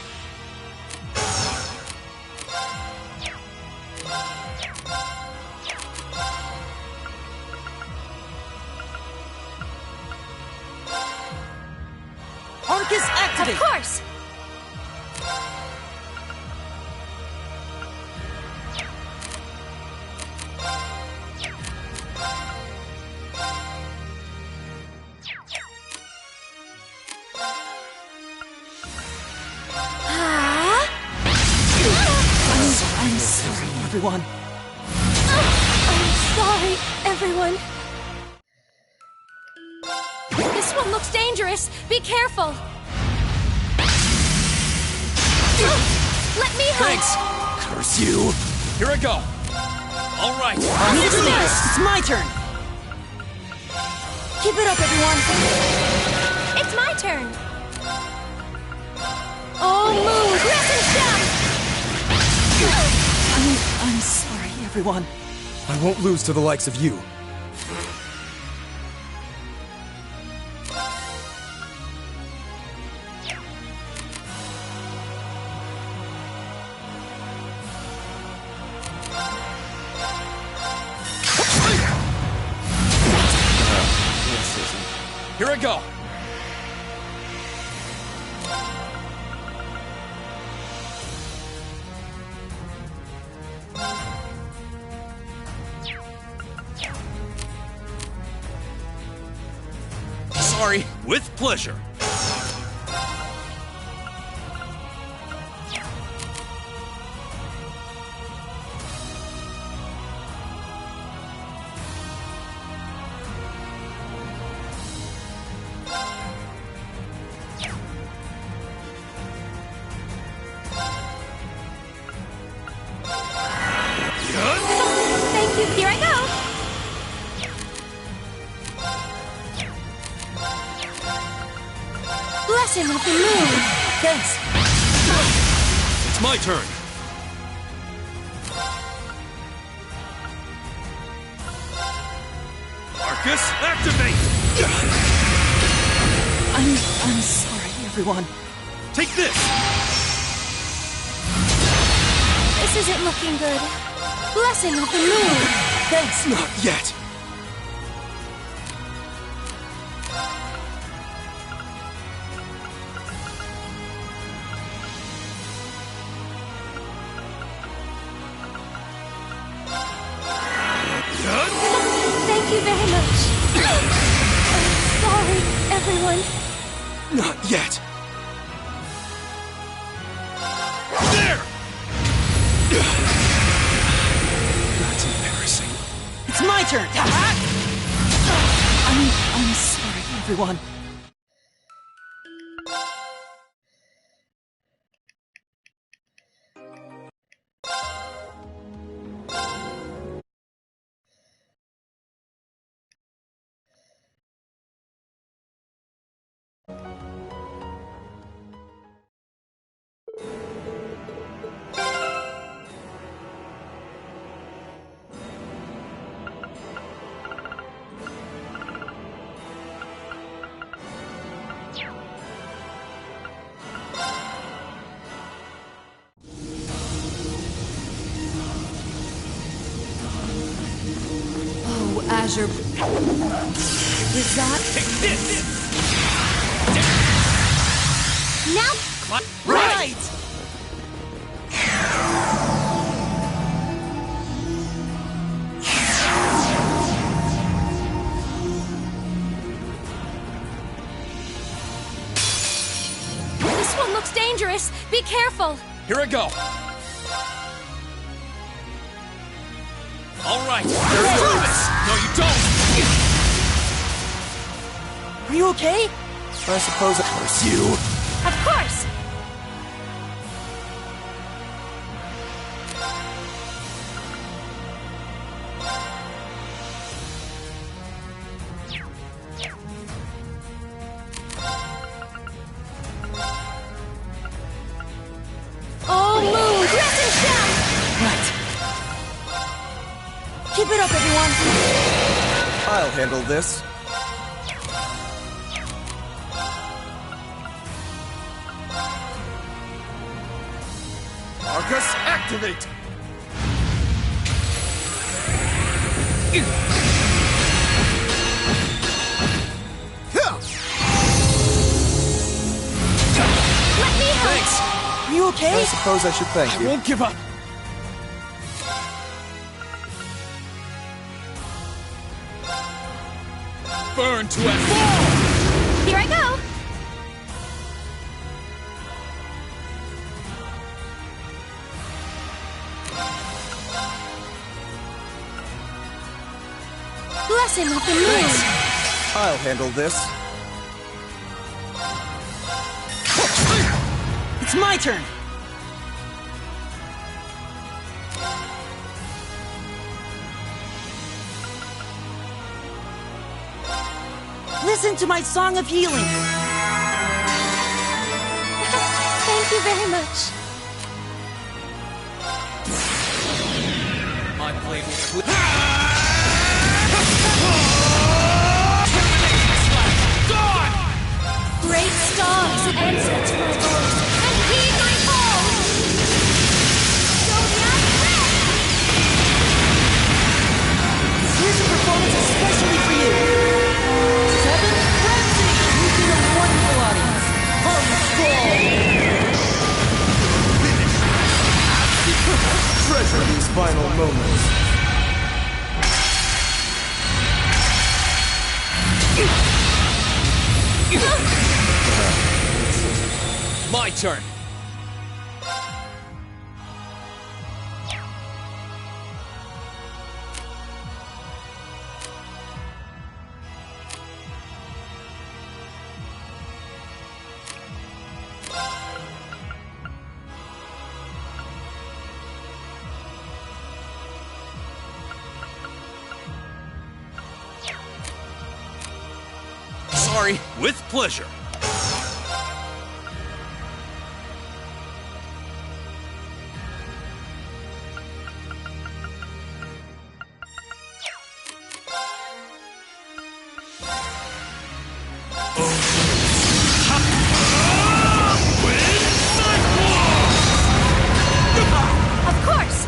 Arcus, activate! Of course! I'm sorry, everyone. I'm sorry, everyone. This one looks dangerous. Be careful. Let me help. Thanks. Curse you. Here I go. All right. Leave it to me. It's my turn. Keep it up, everyone. It's my turn. Oh, move! Listen, shout! I'm sorry, everyone. I won't lose to the likes of you. Here I go. Sorry. With pleasure. Here I go! Blessing of the moon! Thanks! It's my turn! Marcus, activate! I'm sorry, everyone. Take this! This isn't looking good. Blessing of the moon! Thanks! Not yet! Thank you very much. Sorry, everyone. Not yet! There! That's embarrassing. It's my turn! I'm sorry, everyone. Oh, Azure. Is that... Now... Right! This one looks dangerous. Be careful. Here I go. All right. There's this. No, you don't. Are you okay? I suppose it hurts you. Of course. Oh, moon, crescent shout! Right. Keep it up, everyone! I'll handle this. Marcus, activate. Let me help! Thanks. Are you okay? I suppose I should thank I you. won't give up. Burn to a fall. Here I go! Blessing of the moon! I'll handle this. It's my turn! Listen to my song of healing! Thank you very much. My blade will Great stars, answer to my voice, and heed my call! Zodiac Red! Here's a performance especially for you! 7 Frenzy! You've been a wonderful audience! Treasure these final moments. My turn. Sorry. With pleasure. Of course!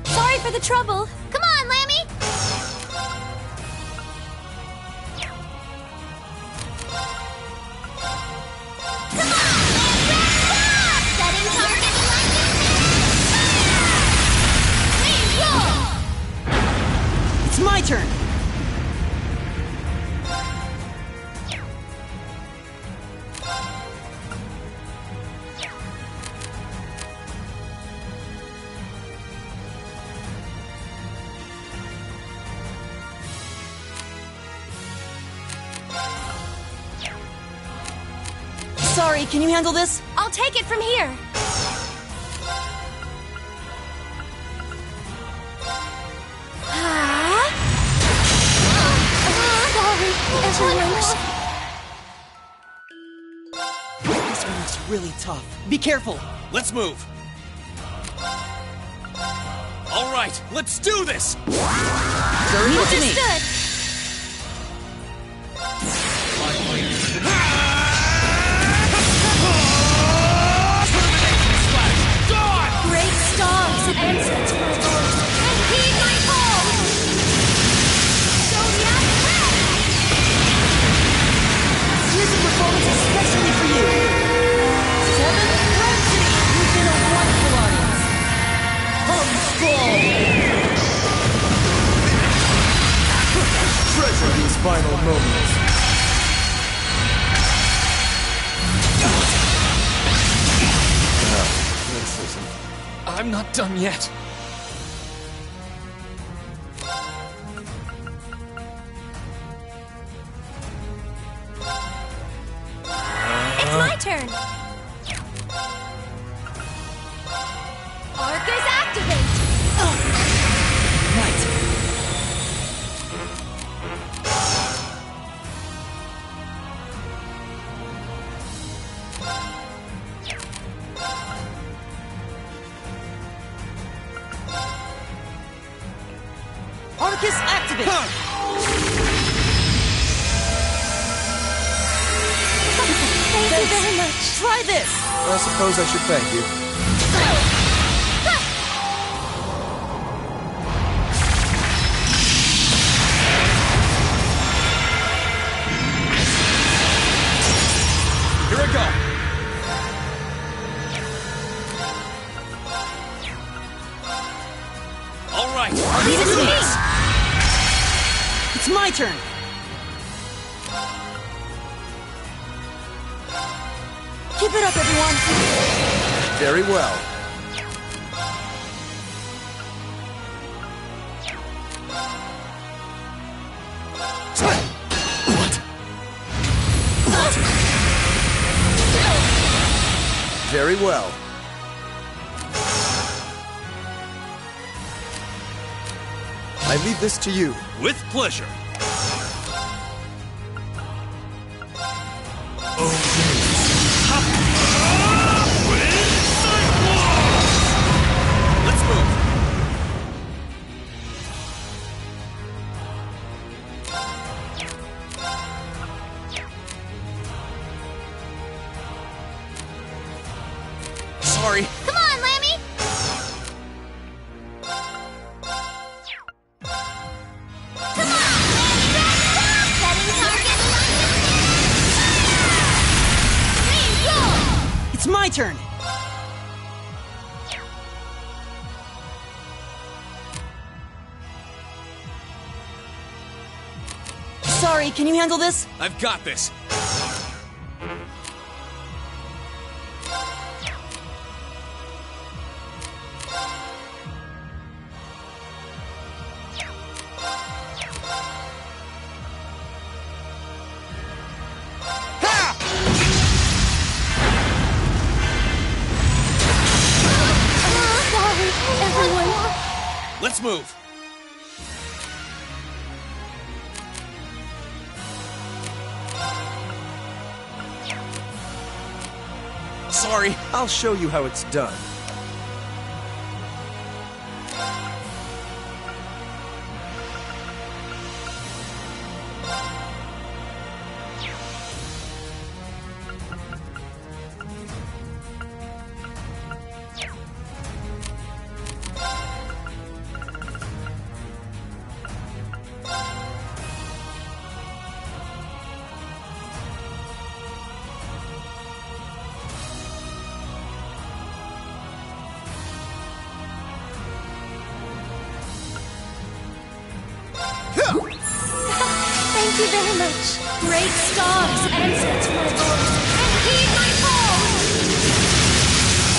Sorry for the trouble. Come on, Lammy! Come on! Setting target lightning! It's my turn! Sorry, can you handle this? I'll take it from here. Sorry, everyone. This one looks really tough. Be careful! Let's move. All right, let's do this. Leave it to me. Great stars and incense for a lord. And heed my call! Zodiac Red! Here's a performance especially for you. 7 Rhapsody! You've been a wonderful audience. Treasure these final moments. I'm not done yet. It's my turn! Arcus activate! Right. Arcus activate! Thank you very much. Try this! I suppose I should thank you. Here I go. All right. Leave it to me! It's my turn! Keep it up, everyone! Very well. Very well. I leave this to you. With pleasure. Let's move. Sorry. Come on, Lammy! Come on, Lammy! Setting target lightning! Go! It's my turn! Sorry, can you handle this? I've got this. Let's move. Sorry, I'll show you how it's done. Thank you very much. Great stars, answers my voice, and heed my call.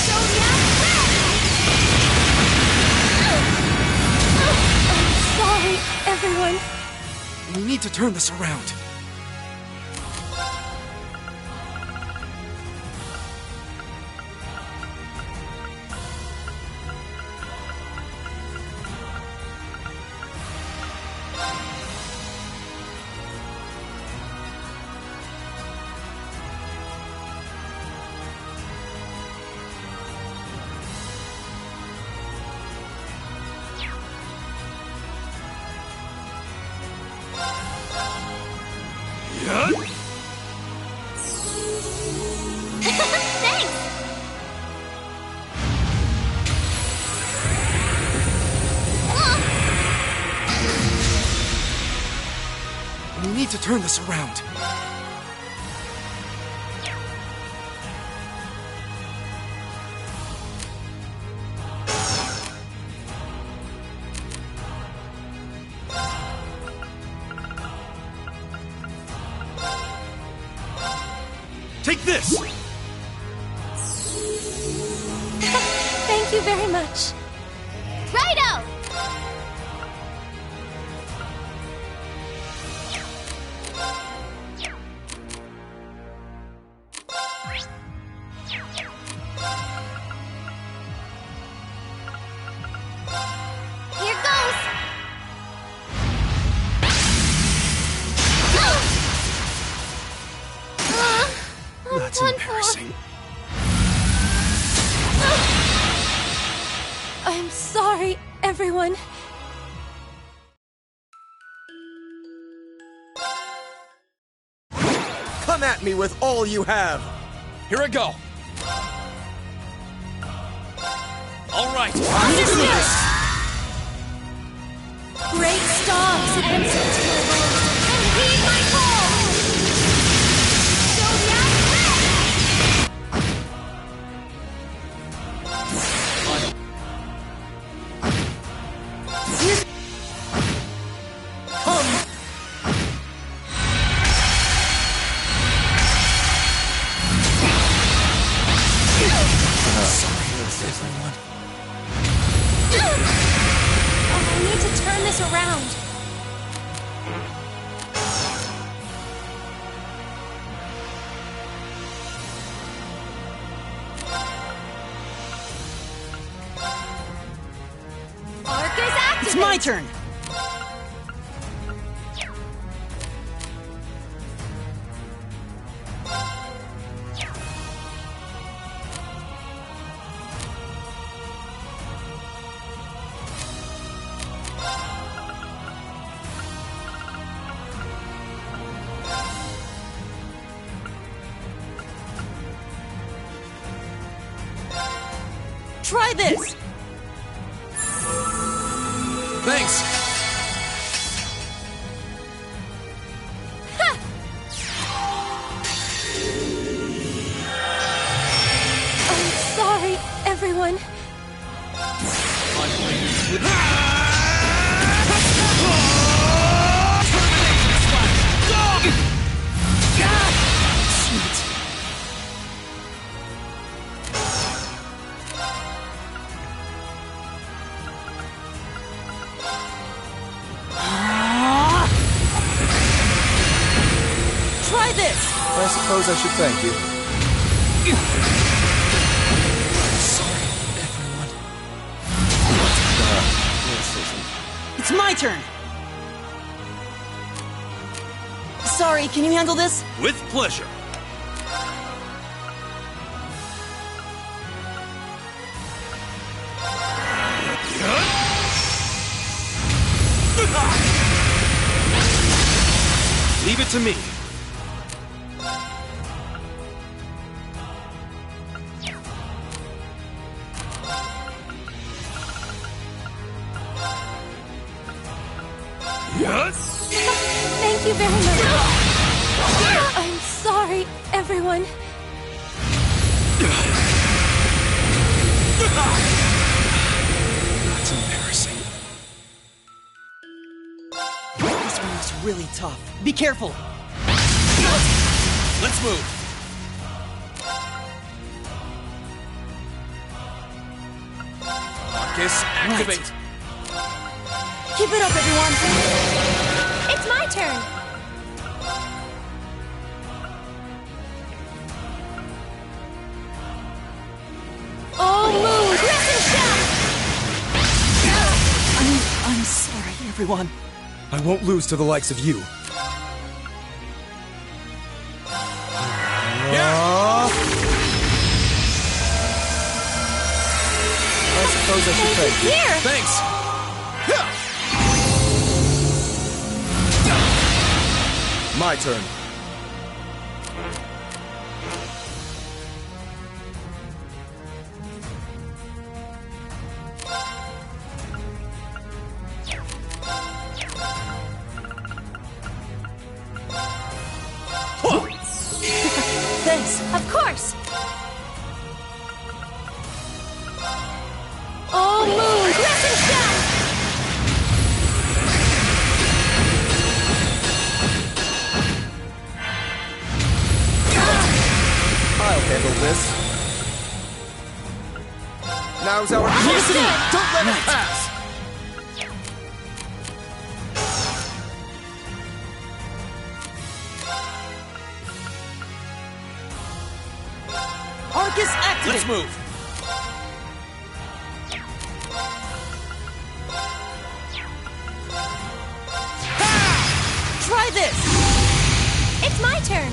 Zodiac red! I'm sorry, everyone. We need to turn this around. We need to turn this around. Take this! Thank you very much. Righto! Here goes! That's embarrassing. I'm sorry, everyone. Come at me with all you have. Here I go. All right. Great stars, answers my voice, and heed my call. Zodiac I need to turn this around. Arc is activated! It's my turn! Try this! Thanks. I'm sorry, everyone. Try this! I suppose I should thank you. Sorry, everyone. Let's see. my turn! Sorry, can you handle this? With pleasure. Leave it to me. Yes! Thank you very much. I'm sorry, everyone. That's embarrassing. This one was really tough. Be careful! Let's move. Marcus, activate! Right. Keep it up, everyone! It's my turn. Oh, move! I'm sorry, everyone. I won't lose to the likes of you. I suppose I should thank you. Here! Thanks! My turn. Thanks. Of course. Oh, move! Listen, shot! I'll handle this. Now's our opportunity. Don't let it pass. Arcus, activate! Let's move. Try this! It's my turn.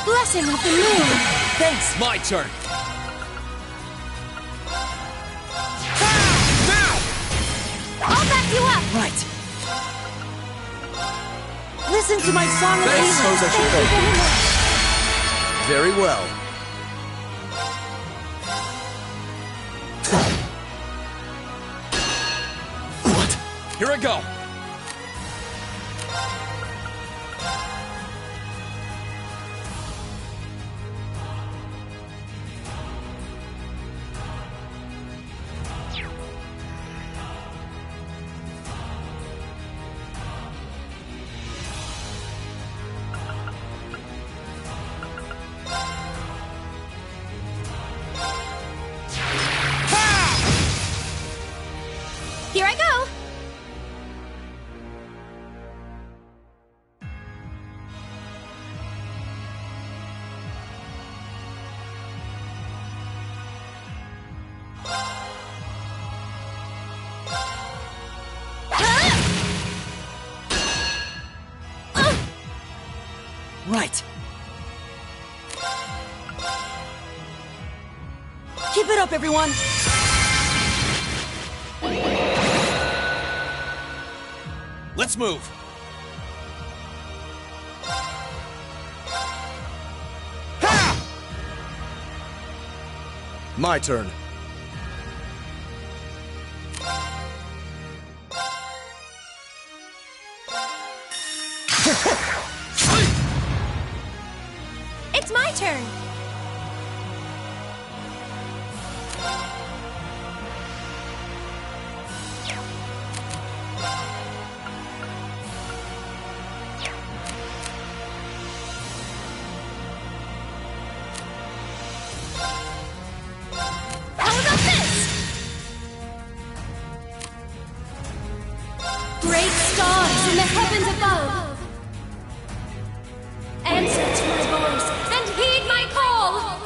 Blessing of the moon. Thanks. My turn! I'll back you up. Right. Listen to my song of I ages. suppose I should Thank you thank very much. you. Very well. What? Here I go! Here I go. Right. Keep it up, everyone! Let's move. My turn. It's my turn. How about this? Great stars in the heavens above, answer to my voice and heed my call.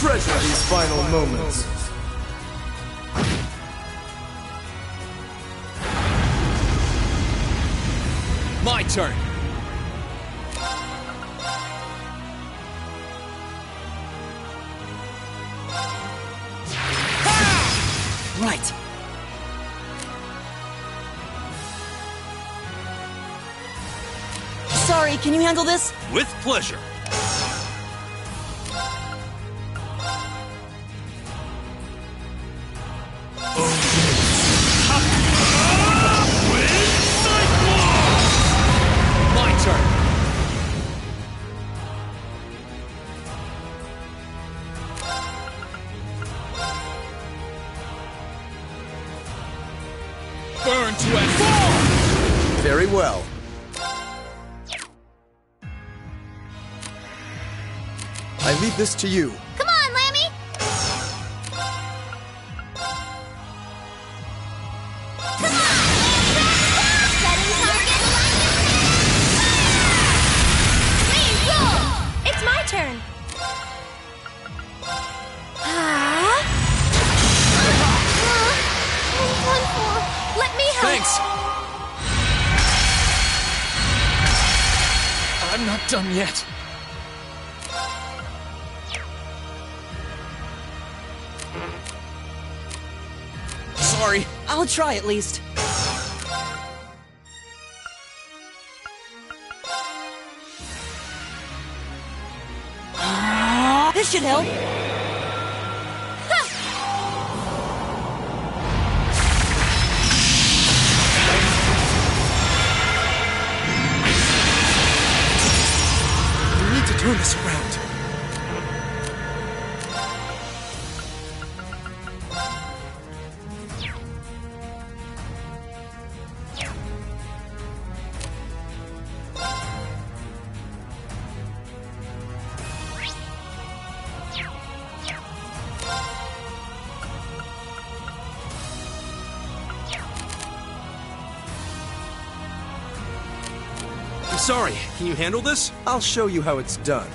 treasure these final moments. My turn. Right. Sorry, can you handle this? With pleasure. My turn. Burn to and fall! Very well. I leave this to you. Come on, Lammy! Come on! Setting target! Green roll! It's my turn. Let me help! Thanks! I'm not done yet. Sorry. I'll try at least. This should help. We need to turn this around. I'm sorry, can you handle this? I'll show you how it's done.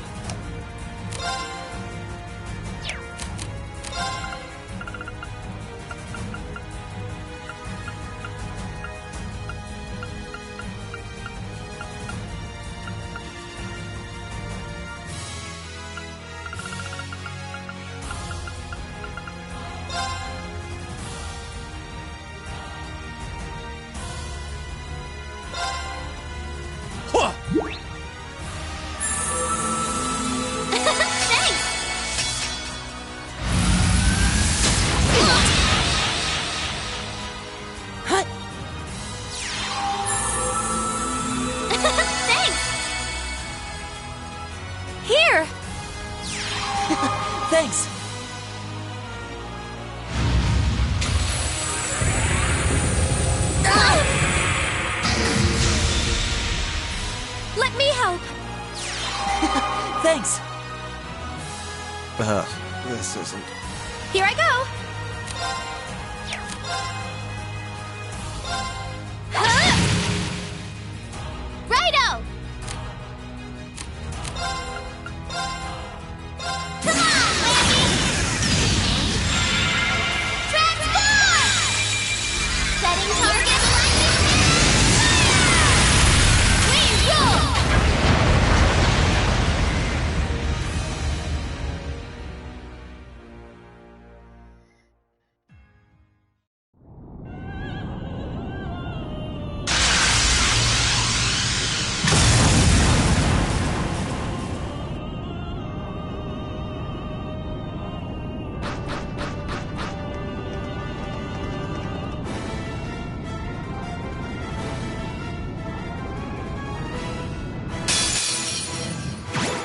Here! Thanks. Let me help! Thanks. This isn't... Here I go! Righto! Come on, Lammy! Transform! Setting target! Green roll!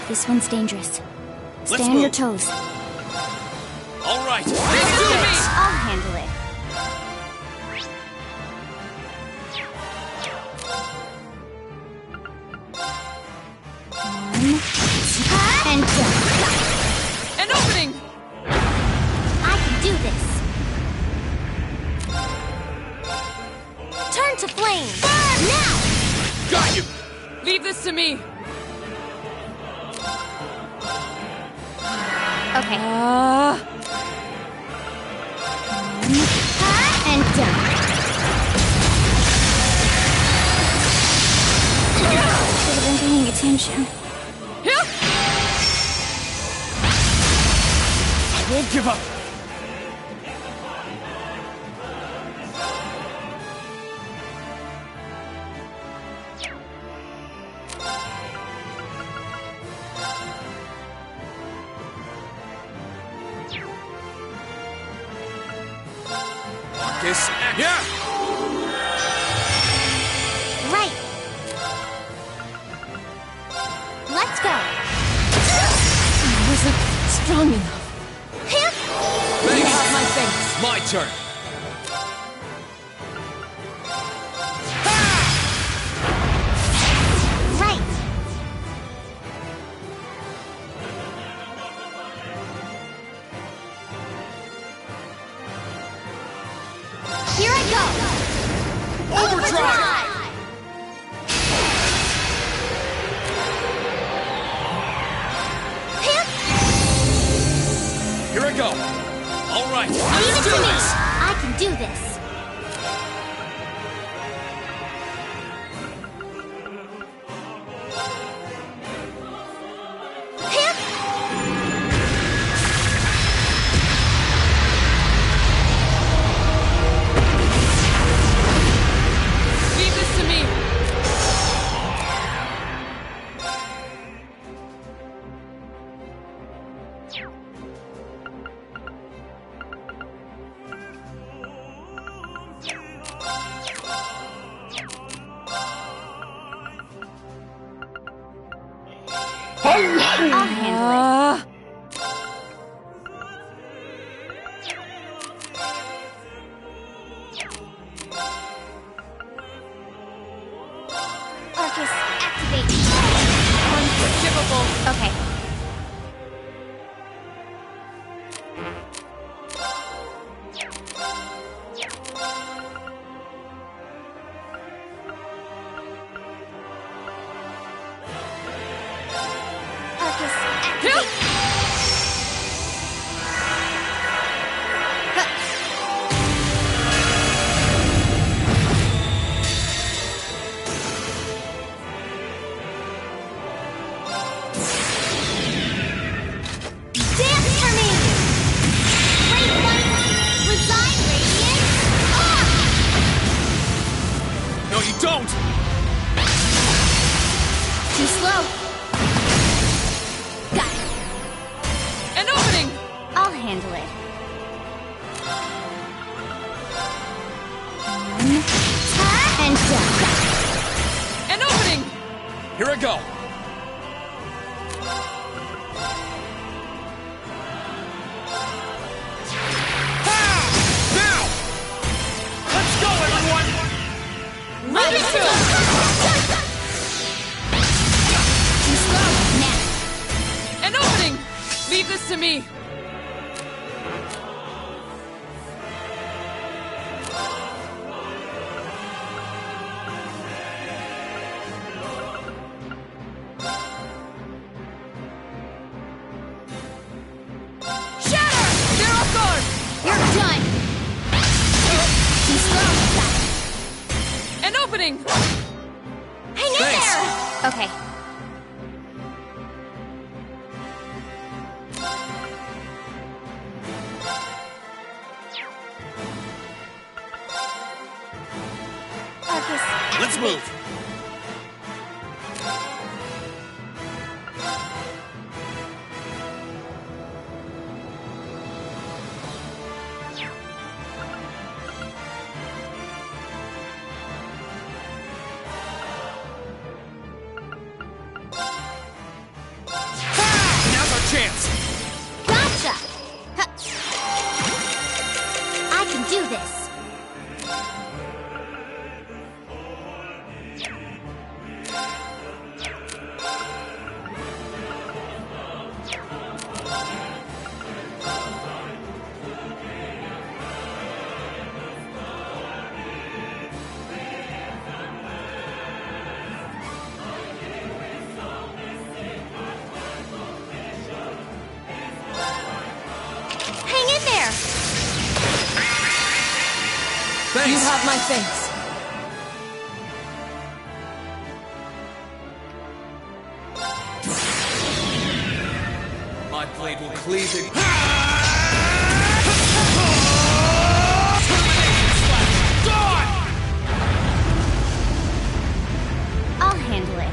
This one's dangerous. Stay Let's on your move. toes. All right. I'll handle it. And done. An opening! I can do this. Turn to flame. Burn now! Got you! Leave this to me. Okay. And done. Should have been paying attention. I won't give up. Marcus, yeah! Right. Let's go. I wasn't strong enough. Thanks. Get out my face. My turn. Right. Here I go. Overdrive. Here I go. All right, Leave let's it do to me. this. I can do this. Leave this to me. I'll handle it. Arcus, activate. Unforgivable. Okay. Arcus, activate. Dance for me! Great light! Resign, Radiant! Ah! No, you don't. Too slow. Got it. An opening. I'll handle it. And done. An opening. Here I go. Now! Let's go, everyone! Ready to. Too slow. Now. An opening. Leave this to me. Shatter! They're off guard. You're done. Too slow. Got it. An opening. Hang in Thanks. there! Okay. Arcus, Let's activate. move. Now's our chance. Gotcha! Huh. I can do this. You have my thanks. My blade will cleave it. I'll handle it.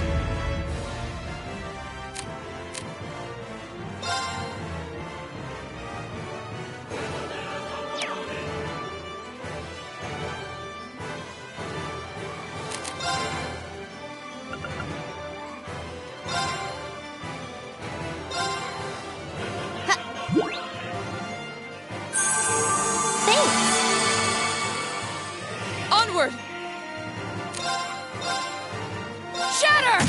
Onward! Shatter!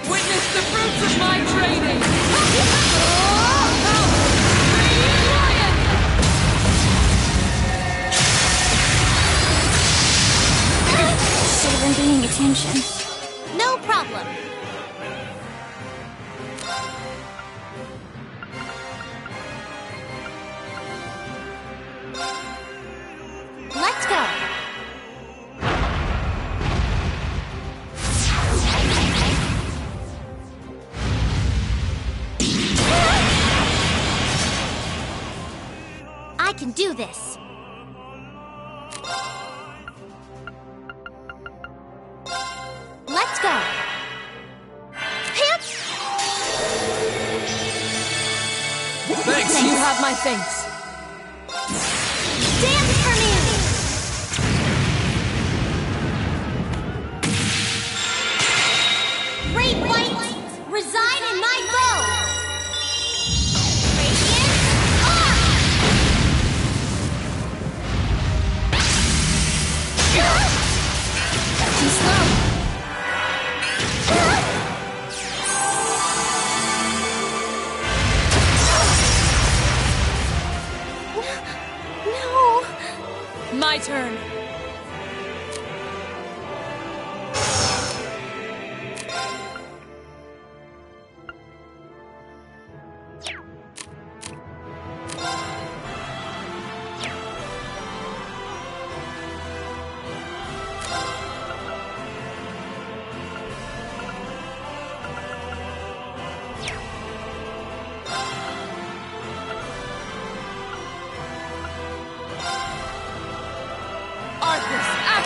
Witness the fruits of my training! Should have been paying attention. No problem. Let's go. I can do this. Let's go. Hip. Thanks. You have my thanks. Dance for me. Great light, reside in my bow. Radiant arc. Too slow. No. My turn.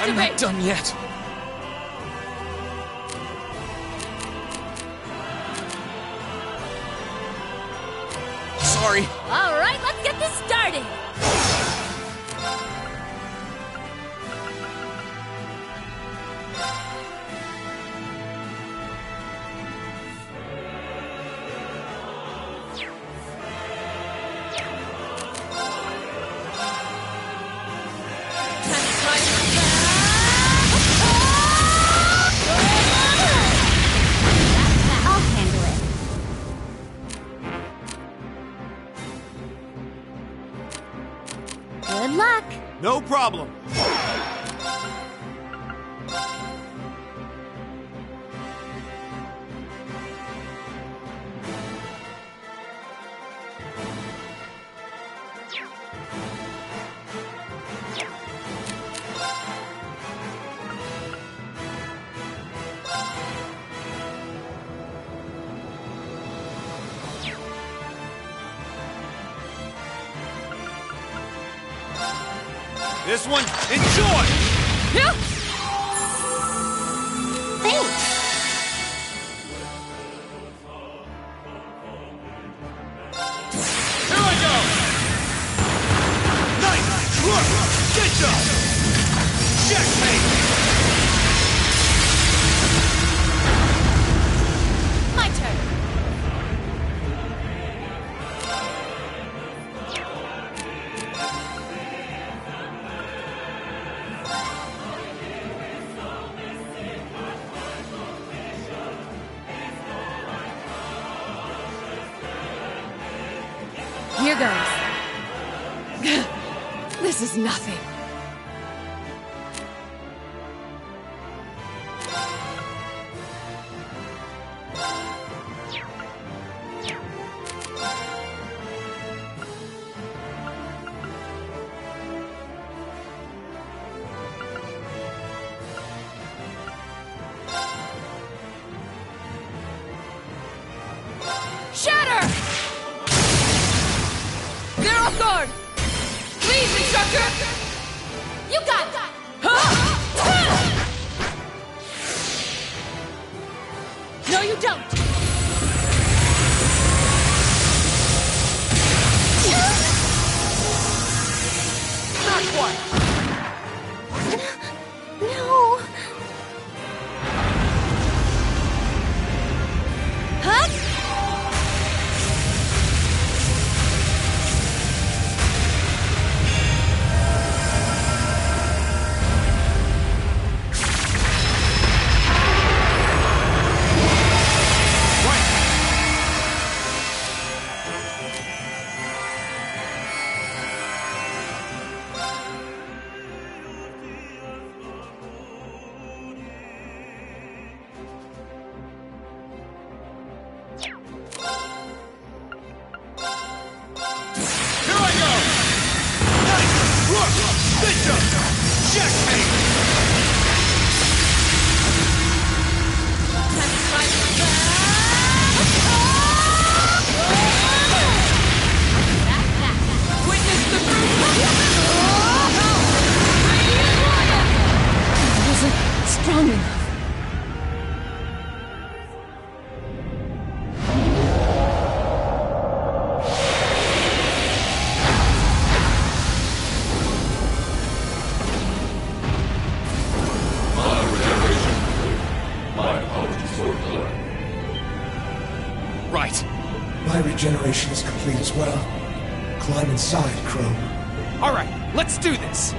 I'm not done yet. Sorry. All right, let's get this started. I'll handle it. Good luck. No problem. This one, enjoy! Thanks. Here I go! Nice! Look! Get ya! Checkmate! My turn. Here goes. This is nothing. me, sucker! You got it! No, you don't! Not quite! No. Huh? Strong enough. My apologies for the delay. Right. My regeneration is complete as well. Climb inside, Crow. All right, let's do this.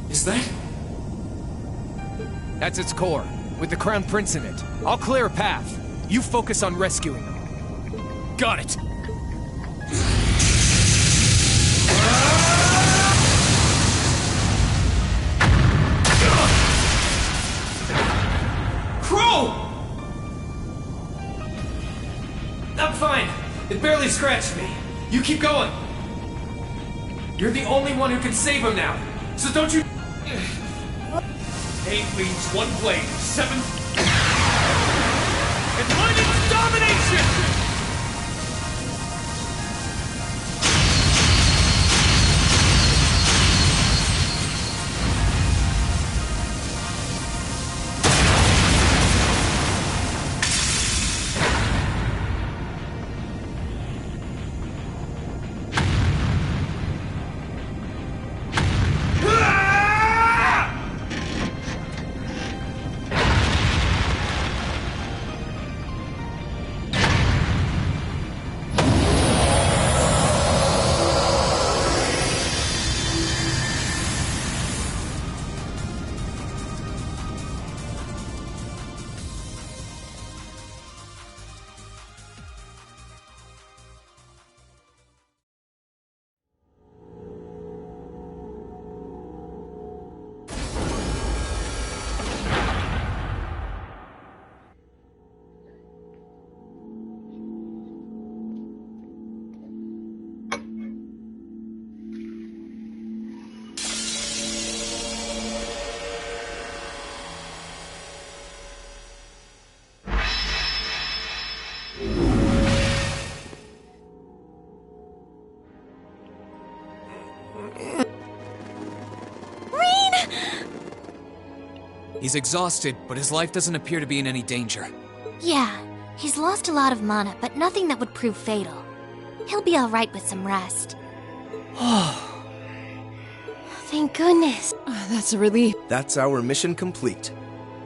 Is that? That's its core, with the Crown Prince in it. I'll clear a path. You focus on rescuing them. Got it! It barely scratched me. You keep going. You're the only one who can save him now. So don't you... 8 leads, 1 blade, 7... Enlightened domination! He's exhausted, but his life doesn't appear to be in any danger. Yeah, he's lost a lot of mana, but nothing that would prove fatal. He'll be alright with some rest. Thank goodness. That's a relief. That's our mission complete.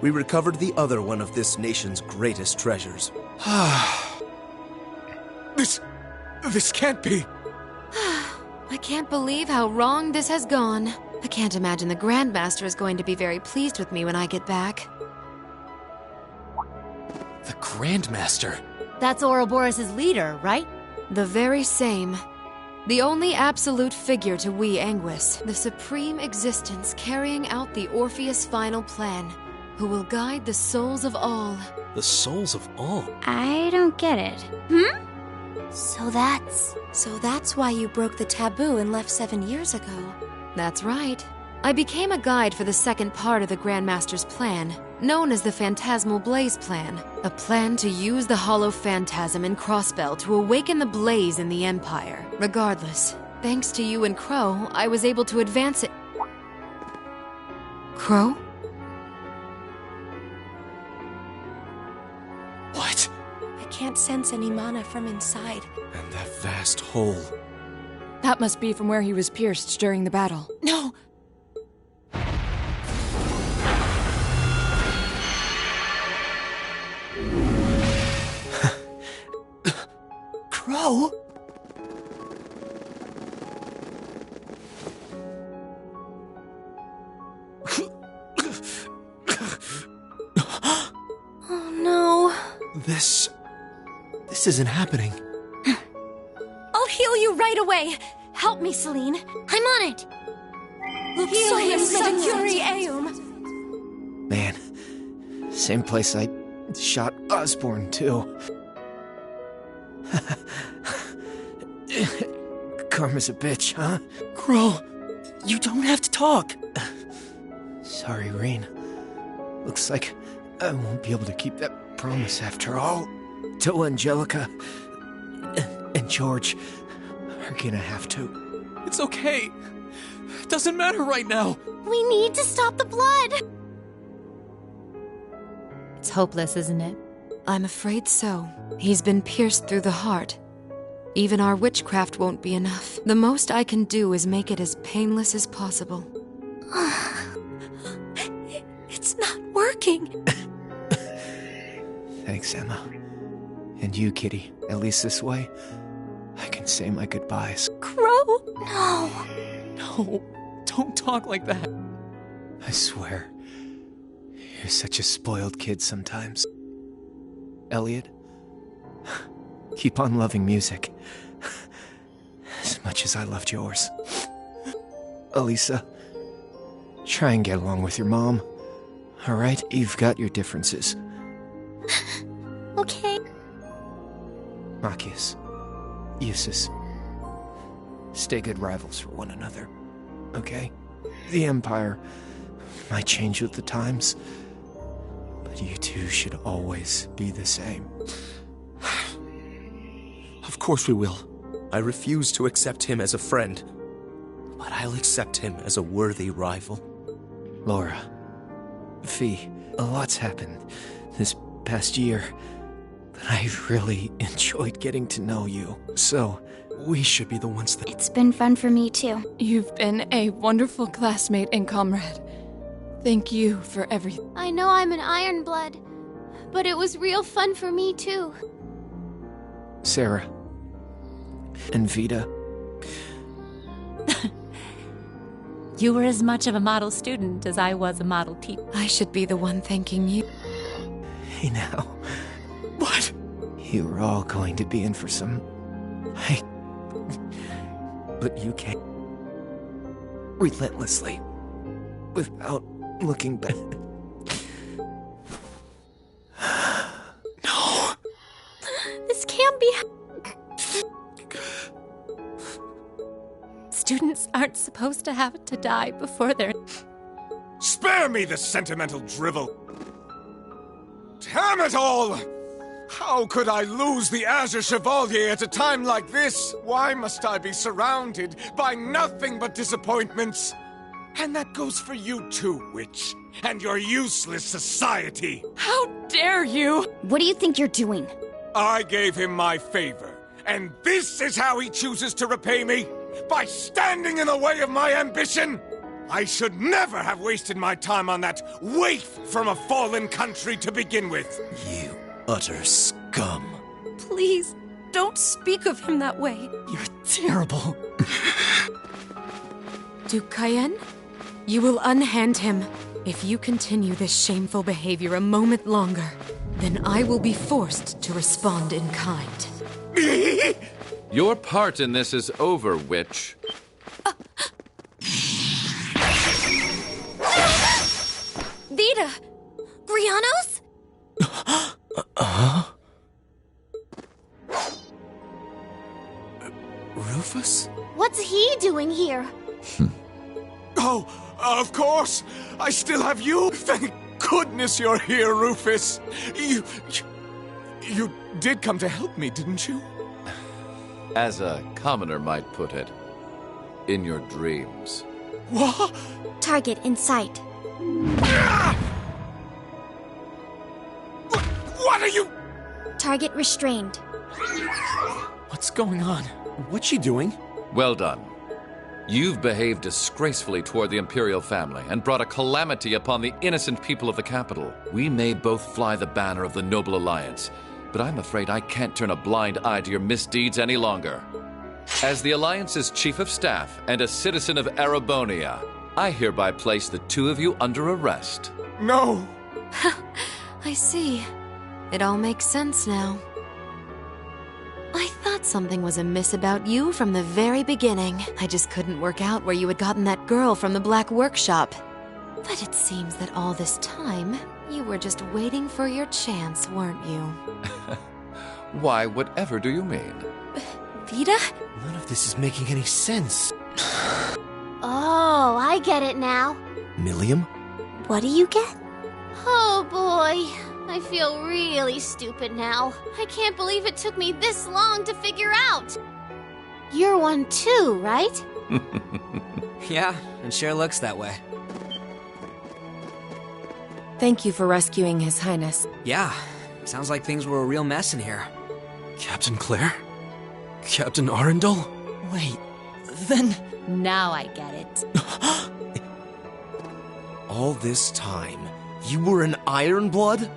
We recovered the other one of this nation's greatest treasures. This can't be. I can't believe how wrong this has gone. I can't imagine the Grandmaster is going to be very pleased with me when I get back. The Grandmaster? That's Ouroboros' leader, right? The very same. The only absolute figure to we Anguis, the supreme existence carrying out the Orpheus final plan, who will guide the souls of all. The souls of all? I don't get it. So that's why you broke the taboo and left 7 years ago. That's right. I became a guide for the second part of the Grandmaster's plan, known as the Phantasmal Blaze Plan. A plan to use the Hollow Phantasm and Crossbell to awaken the blaze in the Empire. Regardless, thanks to you and Crow, I was able to advance it. Crow? What? I can't sense any mana from inside. And that vast hole. That must be from where he was pierced during the battle. No! Crow? Oh no. This isn't happening. I'll heal you right away. Help me, Celine. I'm on it. Man, same place I shot Osborne, too. Karma's a bitch, huh? Crow, you don't have to talk. Sorry, Reen. Looks like I won't be able to keep that promise after all. Till Angelica and George are gonna have to. It's okay. It doesn't matter right now. We need to stop the blood. It's hopeless, isn't it? I'm afraid so. He's been pierced through the heart. Even our witchcraft won't be enough. The most I can do is make it as painless as possible. It's not working. Thanks, Emma. And you, Kitty. At least this way, I can say my goodbyes. Crow! No. No, don't talk like that. I swear, you're such a spoiled kid sometimes. Elliot, keep on loving music. As much as I loved yours. Elisa, try and get along with your mom. Alright? You've got your differences. Okay. Machias, Eustace, stay good rivals for one another, okay? The Empire might change with the times, but you two should always be the same. Of course we will. I refuse to accept him as a friend, but I'll accept him as a worthy rival. Laura, Fee, a lot's happened this past year, but I've really enjoyed getting to know you. So, we should be the ones that... It's been fun for me, too. You've been a wonderful classmate and comrade. Thank you for everything. I know I'm an Ironblood, but it was real fun for me, too. Sarah. And Vita. You were as much of a model student as I was a model teacher. I should be the one thanking you. Hey now. What? You were all going to be in for some... But you can't... relentlessly. Without looking back. No! This can't be... Students aren't supposed to have to die before they're... Spare me the sentimental drivel! Damn it all! How could I lose the Azure Chevalier at a time like this? Why must I be surrounded by nothing but disappointments? And that goes for you too, Witch, and your useless society! How dare you! What do you think you're doing? I gave him my favor, and this is how he chooses to repay me? By standing in the way of my ambition? I should never have wasted my time on that waif from a fallen country to begin with. You utter scum. Please, don't speak of him that way. You're terrible. Duke Cayenne, you will unhand him. If you continue this shameful behavior a moment longer, then I will be forced to respond in kind. Your part in this is over, Witch. Vita! Grianos? Rufus? What's he doing here? Oh, of course! I still have you! Thank goodness you're here, Rufus! You did come to help me, didn't you? As a commoner might put it, in your dreams. What? Target in sight. What are you... Target restrained. What's going on? What's she doing? Well done. You've behaved disgracefully toward the Imperial family and brought a calamity upon the innocent people of the capital. We may both fly the banner of the Noble Alliance, but I'm afraid I can't turn a blind eye to your misdeeds any longer. As the Alliance's Chief of Staff and a citizen of Erebonia, I hereby place the two of you under arrest. No! I see. It all makes sense now. I thought something was amiss about you from the very beginning. I just couldn't work out where you had gotten that girl from the Black Workshop. But it seems that all this time, you were just waiting for your chance, weren't you? Why, whatever do you mean? Vita? None of this is making any sense. Oh, I get it now. Milliam? What do you get? Oh boy, I feel really stupid now. I can't believe it took me this long to figure out. You're one too, right? Yeah, it sure looks that way. Thank you for rescuing His Highness. Yeah, sounds like things were a real mess in here. Captain Claire? Captain Arundel? Wait, then... Now I get it. All this time, you were an Ironblood?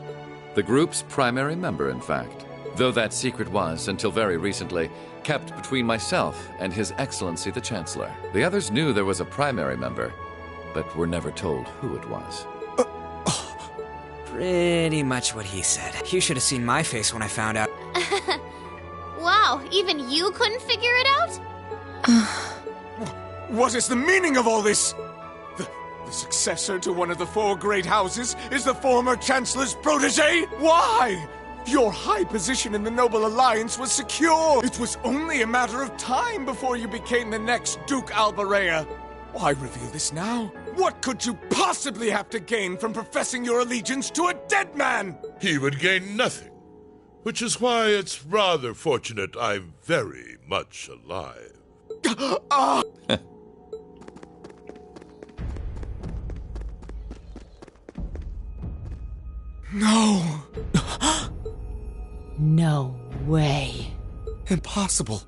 The group's primary member, in fact. Though that secret was, until very recently, kept between myself and His Excellency the Chancellor. The others knew there was a primary member, but were never told who it was. Pretty much what he said. You should have seen my face when I found out. Wow, even you couldn't figure it out? What is the meaning of all this? The successor to one of the four great houses is the former Chancellor's protege? Why? Your high position in the Noble Alliance was secure. It was only a matter of time before you became the next Duke Albarea. Why reveal this now? What could you possibly have to gain from professing your allegiance to a dead man? He would gain nothing, which is why it's rather fortunate I'm very much alive. No. No way. Impossible.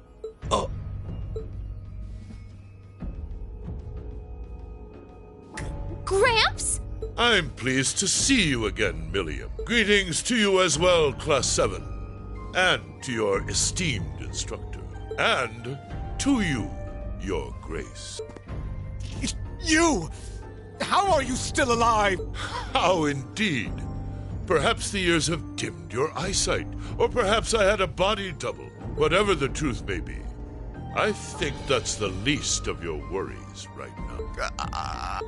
Gramps? I'm pleased to see you again, Milliam. Greetings to you as well, Class 7. And to your esteemed instructor. And to you, Your Grace. You! How are you still alive? How indeed. Perhaps the years have dimmed your eyesight, or perhaps I had a body double. Whatever the truth may be, I think that's the least of your worries right now.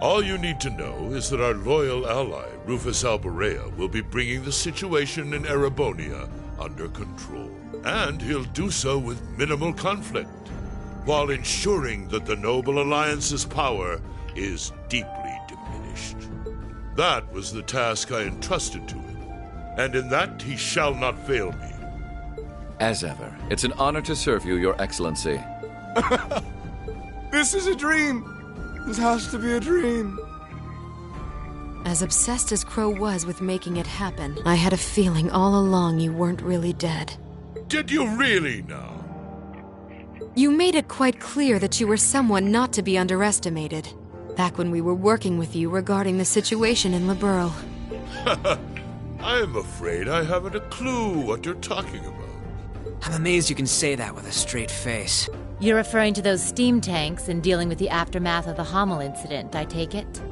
All you need to know is that our loyal ally, Rufus Albarea, will be bringing the situation in Erebonia under control. And he'll do so with minimal conflict, while ensuring that the Noble Alliance's power is deeply diminished. That was the task I entrusted to him, and in that he shall not fail me. As ever, it's an honor to serve you, Your Excellency. This is a dream. This has to be a dream. As obsessed as Crow was with making it happen, I had a feeling all along you weren't really dead. Did you really now? You made it quite clear that you were someone not to be underestimated. Back when we were working with you regarding the situation in Liberl. I'm afraid I haven't a clue what you're talking about. I'm amazed you can say that with a straight face. You're referring to those steam tanks and dealing with the aftermath of the Hummel incident, I take it?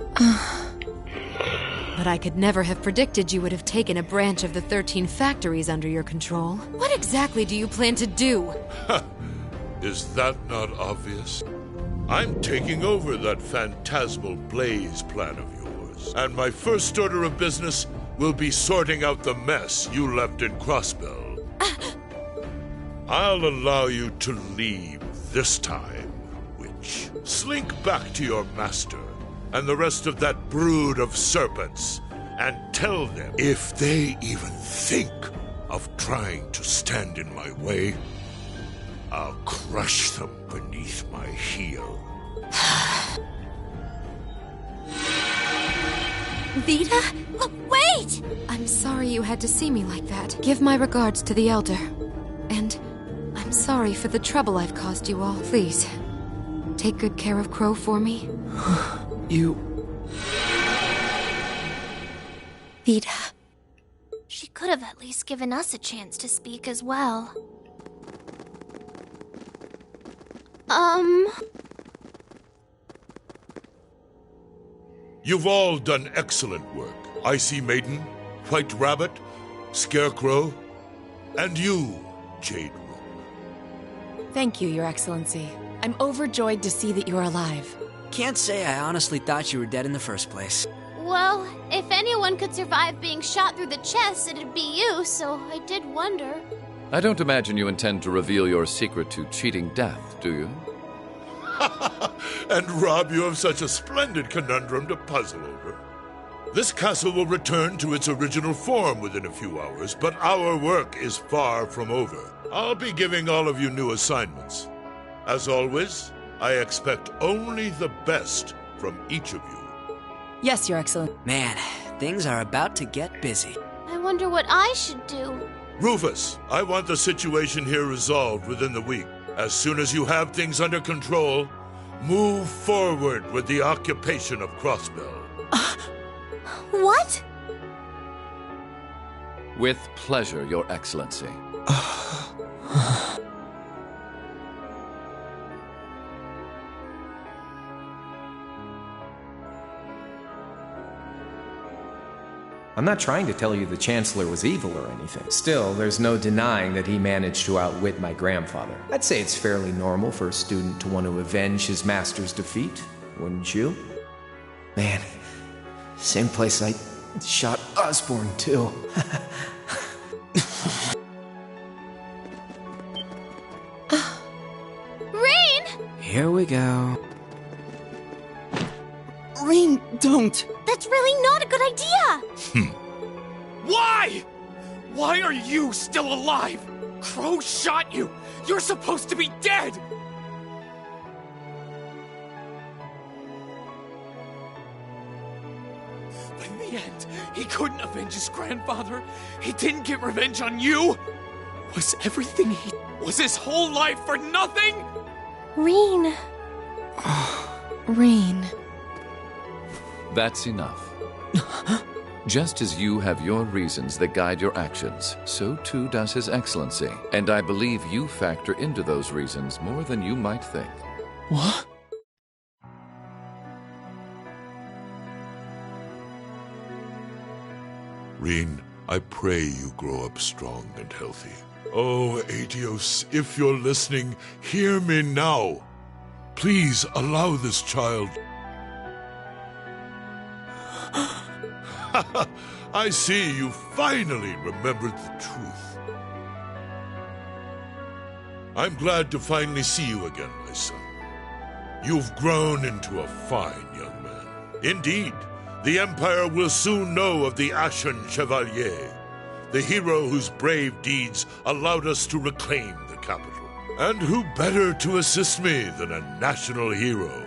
But I could never have predicted you would have taken a branch of the 13 factories under your control. What exactly do you plan to do? Is that not obvious? I'm taking over that phantasmal blaze plan of yours, and my first order of business will be sorting out the mess you left in Crossbell. I'll allow you to leave this time, witch. Slink back to your master and the rest of that brood of serpents, and tell them if they even think of trying to stand in my way, I'll crush them beneath my heel. Vita? Wait! I'm sorry you had to see me like that. Give my regards to the Elder. And I'm sorry for the trouble I've caused you all. Please, take good care of Crow for me. You... Vita. She could have at least given us a chance to speak as well. You've all done excellent work. Icy Maiden, White Rabbit, Scarecrow, and you, Jade Rook. Thank you, Your Excellency. I'm overjoyed to see that you're alive. Can't say I honestly thought you were dead in the first place. Well, if anyone could survive being shot through the chest, it'd be you, so I did wonder. I don't imagine you intend to reveal your secret to cheating death, do you? And rob you of such a splendid conundrum to puzzle over. This castle will return to its original form within a few hours, but our work is far from over. I'll be giving all of you new assignments. As always, I expect only the best from each of you. Yes, Your Excellency. Man, things are about to get busy. I wonder what I should do. Rufus, I want the situation here resolved within the week. As soon as you have things under control, move forward with the occupation of Crossbell. What? With pleasure, Your Excellency. I'm not trying to tell you the Chancellor was evil or anything. Still, there's no denying that he managed to outwit my grandfather. I'd say it's fairly normal for a student to want to avenge his master's defeat, wouldn't you? Man, same place I Shot Osborne, too. Rain! Here we go. Rain, don't! That's really not a good idea! Why? Why are you still alive? Crow shot you! You're supposed to be dead! But in the end, he couldn't avenge his grandfather. He didn't get revenge on you. Was everything he... Was his whole life for nothing? Rain. Rain. That's enough. Just as you have your reasons that guide your actions, so too does His Excellency. And I believe you factor into those reasons more than you might think. What? Reen, I pray you grow up strong and healthy. Oh, Adios, if you're listening, hear me now. Please allow this child... I see you finally remembered the truth. I'm glad to finally see you again, my son. You've grown into a fine young man. Indeed, the Empire will soon know of the Ashen Chevalier, the hero whose brave deeds allowed us to reclaim the capital. And who better to assist me than a national hero?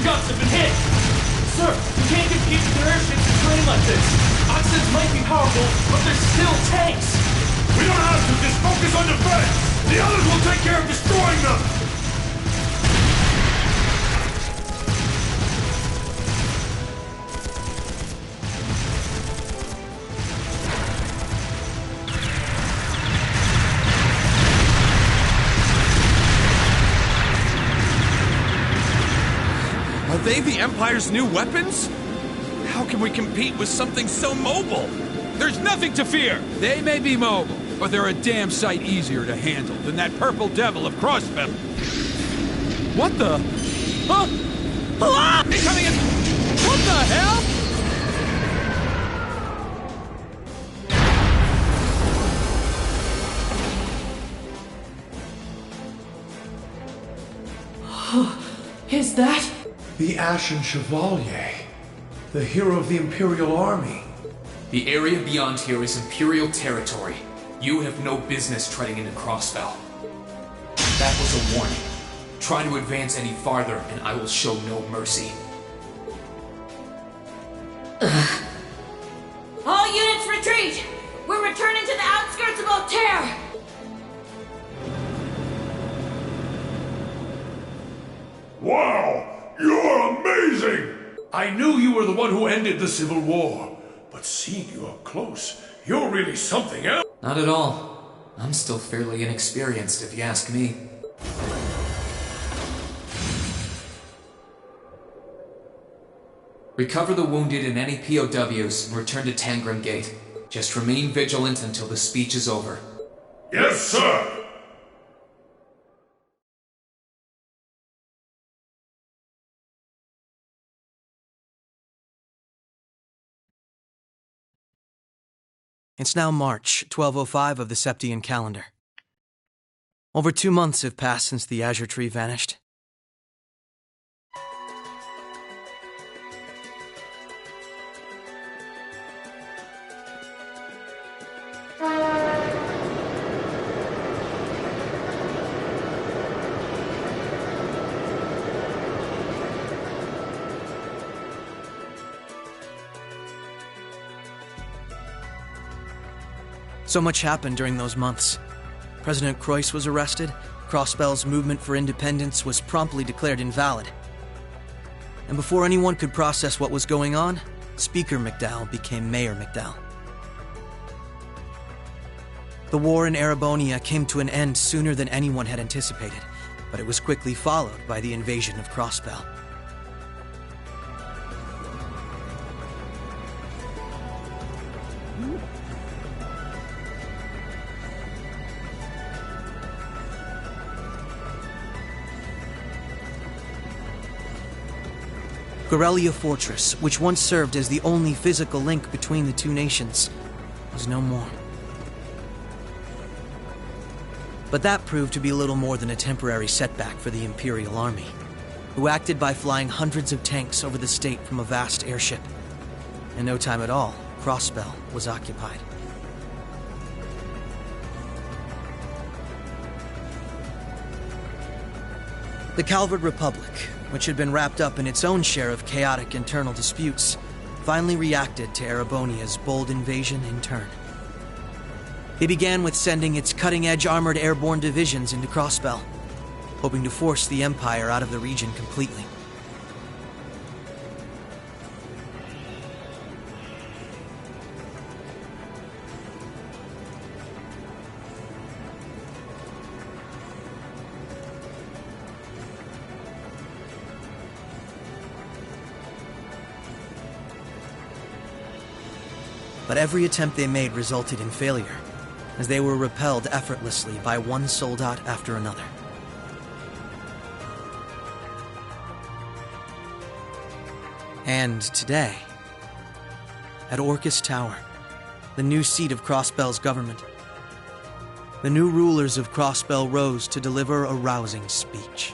Guns have been hit! Sir, you can't compete with their airships and terrain like this! Oxens might be powerful, but they're still tanks! We don't have to! Just focus on defense! The others will take care of destroying them! Are they the Empire's new weapons? How can we compete with something so mobile? There's nothing to fear! They may be mobile, but they're a damn sight easier to handle than that purple devil of Crossbell. What the? Huh? Ah! Incoming in... What the hell? Is that? The Ashen Chevalier. The hero of the Imperial Army. The area beyond here is Imperial territory. You have no business treading into Crossbell. That was a warning. Try to advance any farther, and I will show no mercy. All units retreat! We're returning to the outskirts of Altair! Wow! You're amazing! I knew you were the one who ended the Civil War, but seeing you up close, you're really something else. Not at all. I'm still fairly inexperienced, if you ask me. Recover the wounded and any POWs and return to Tangram Gate. Just remain vigilant until the speech is over. Yes, sir! It's now March, 1205 of the Septian calendar. Over 2 months have passed since the Azure Tree vanished. So much happened during those months. President Croix was arrested, Crossbell's movement for independence was promptly declared invalid. And before anyone could process what was going on, Speaker McDowell became Mayor McDowell. The war in Erebonia came to an end sooner than anyone had anticipated, but it was quickly followed by the invasion of Crossbell. Corellia Fortress, which once served as the only physical link between the two nations, was no more. But that proved to be little more than a temporary setback for the Imperial Army, who acted by flying hundreds of tanks over the state from a vast airship. In no time at all, Crossbell was occupied. The Calvard Republic, which had been wrapped up in its own share of chaotic internal disputes, finally reacted to Erebonia's bold invasion in turn. It began with sending its cutting-edge armored airborne divisions into Crossbell, hoping to force the Empire out of the region completely. But every attempt they made resulted in failure, as they were repelled effortlessly by one soldat after another. And today, at Orcus Tower, the new seat of Crossbell's government, the new rulers of Crossbell rose to deliver a rousing speech.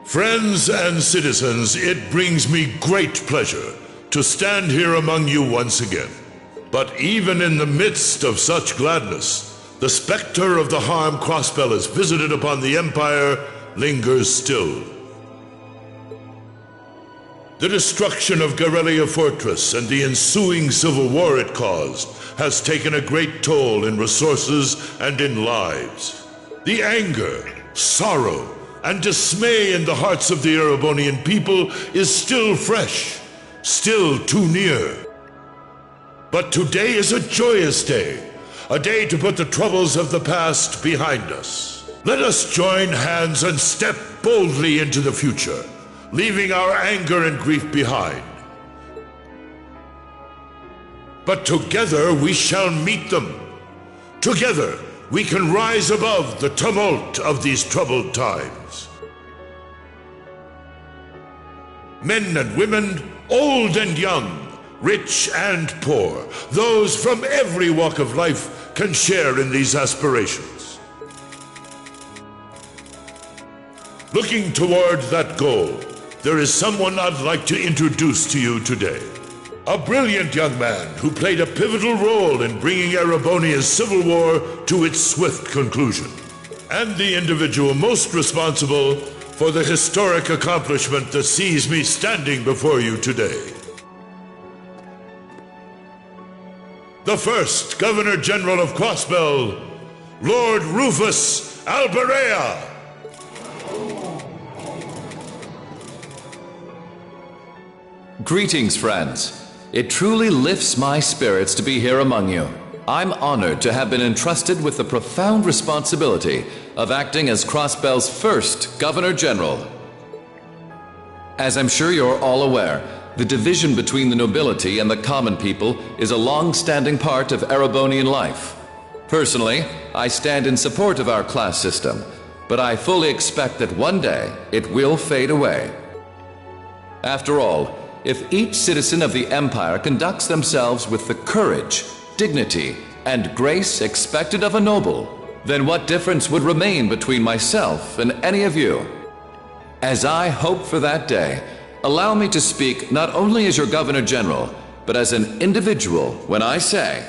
Friends and citizens, it brings me great pleasure to stand here among you once again. But even in the midst of such gladness, the specter of the harm Crossbell has visited upon the Empire lingers still. The destruction of Garrelia Fortress and the ensuing civil war it caused has taken a great toll in resources and in lives. The anger, sorrow, and dismay in the hearts of the Erebonian people is still fresh, still too near. But today is a joyous day, a day to put the troubles of the past behind us. Let us join hands and step boldly into the future, leaving our anger and grief behind. But together we shall meet them. Together we can rise above the tumult of these troubled times. Men and women, old and young, rich and poor, those from every walk of life can share in these aspirations. Looking toward that goal, there is someone I'd like to introduce to you today. A brilliant young man who played a pivotal role in bringing Erebonia's civil war to its swift conclusion, and the individual most responsible for the historic accomplishment that sees me standing before you today. The first Governor General of Crossbell, Lord Rufus Alberea. Greetings, friends. It truly lifts my spirits to be here among you. I'm honored to have been entrusted with the profound responsibility of acting as Crossbell's first Governor General. As I'm sure you're all aware, the division between the nobility and the common people is a long-standing part of Erebonian life. Personally, I stand in support of our class system, but I fully expect that one day it will fade away. After all, if each citizen of the Empire conducts themselves with the courage, dignity, and grace expected of a noble, then what difference would remain between myself and any of you? As I hope for that day, allow me to speak not only as your Governor General, but as an individual when I say,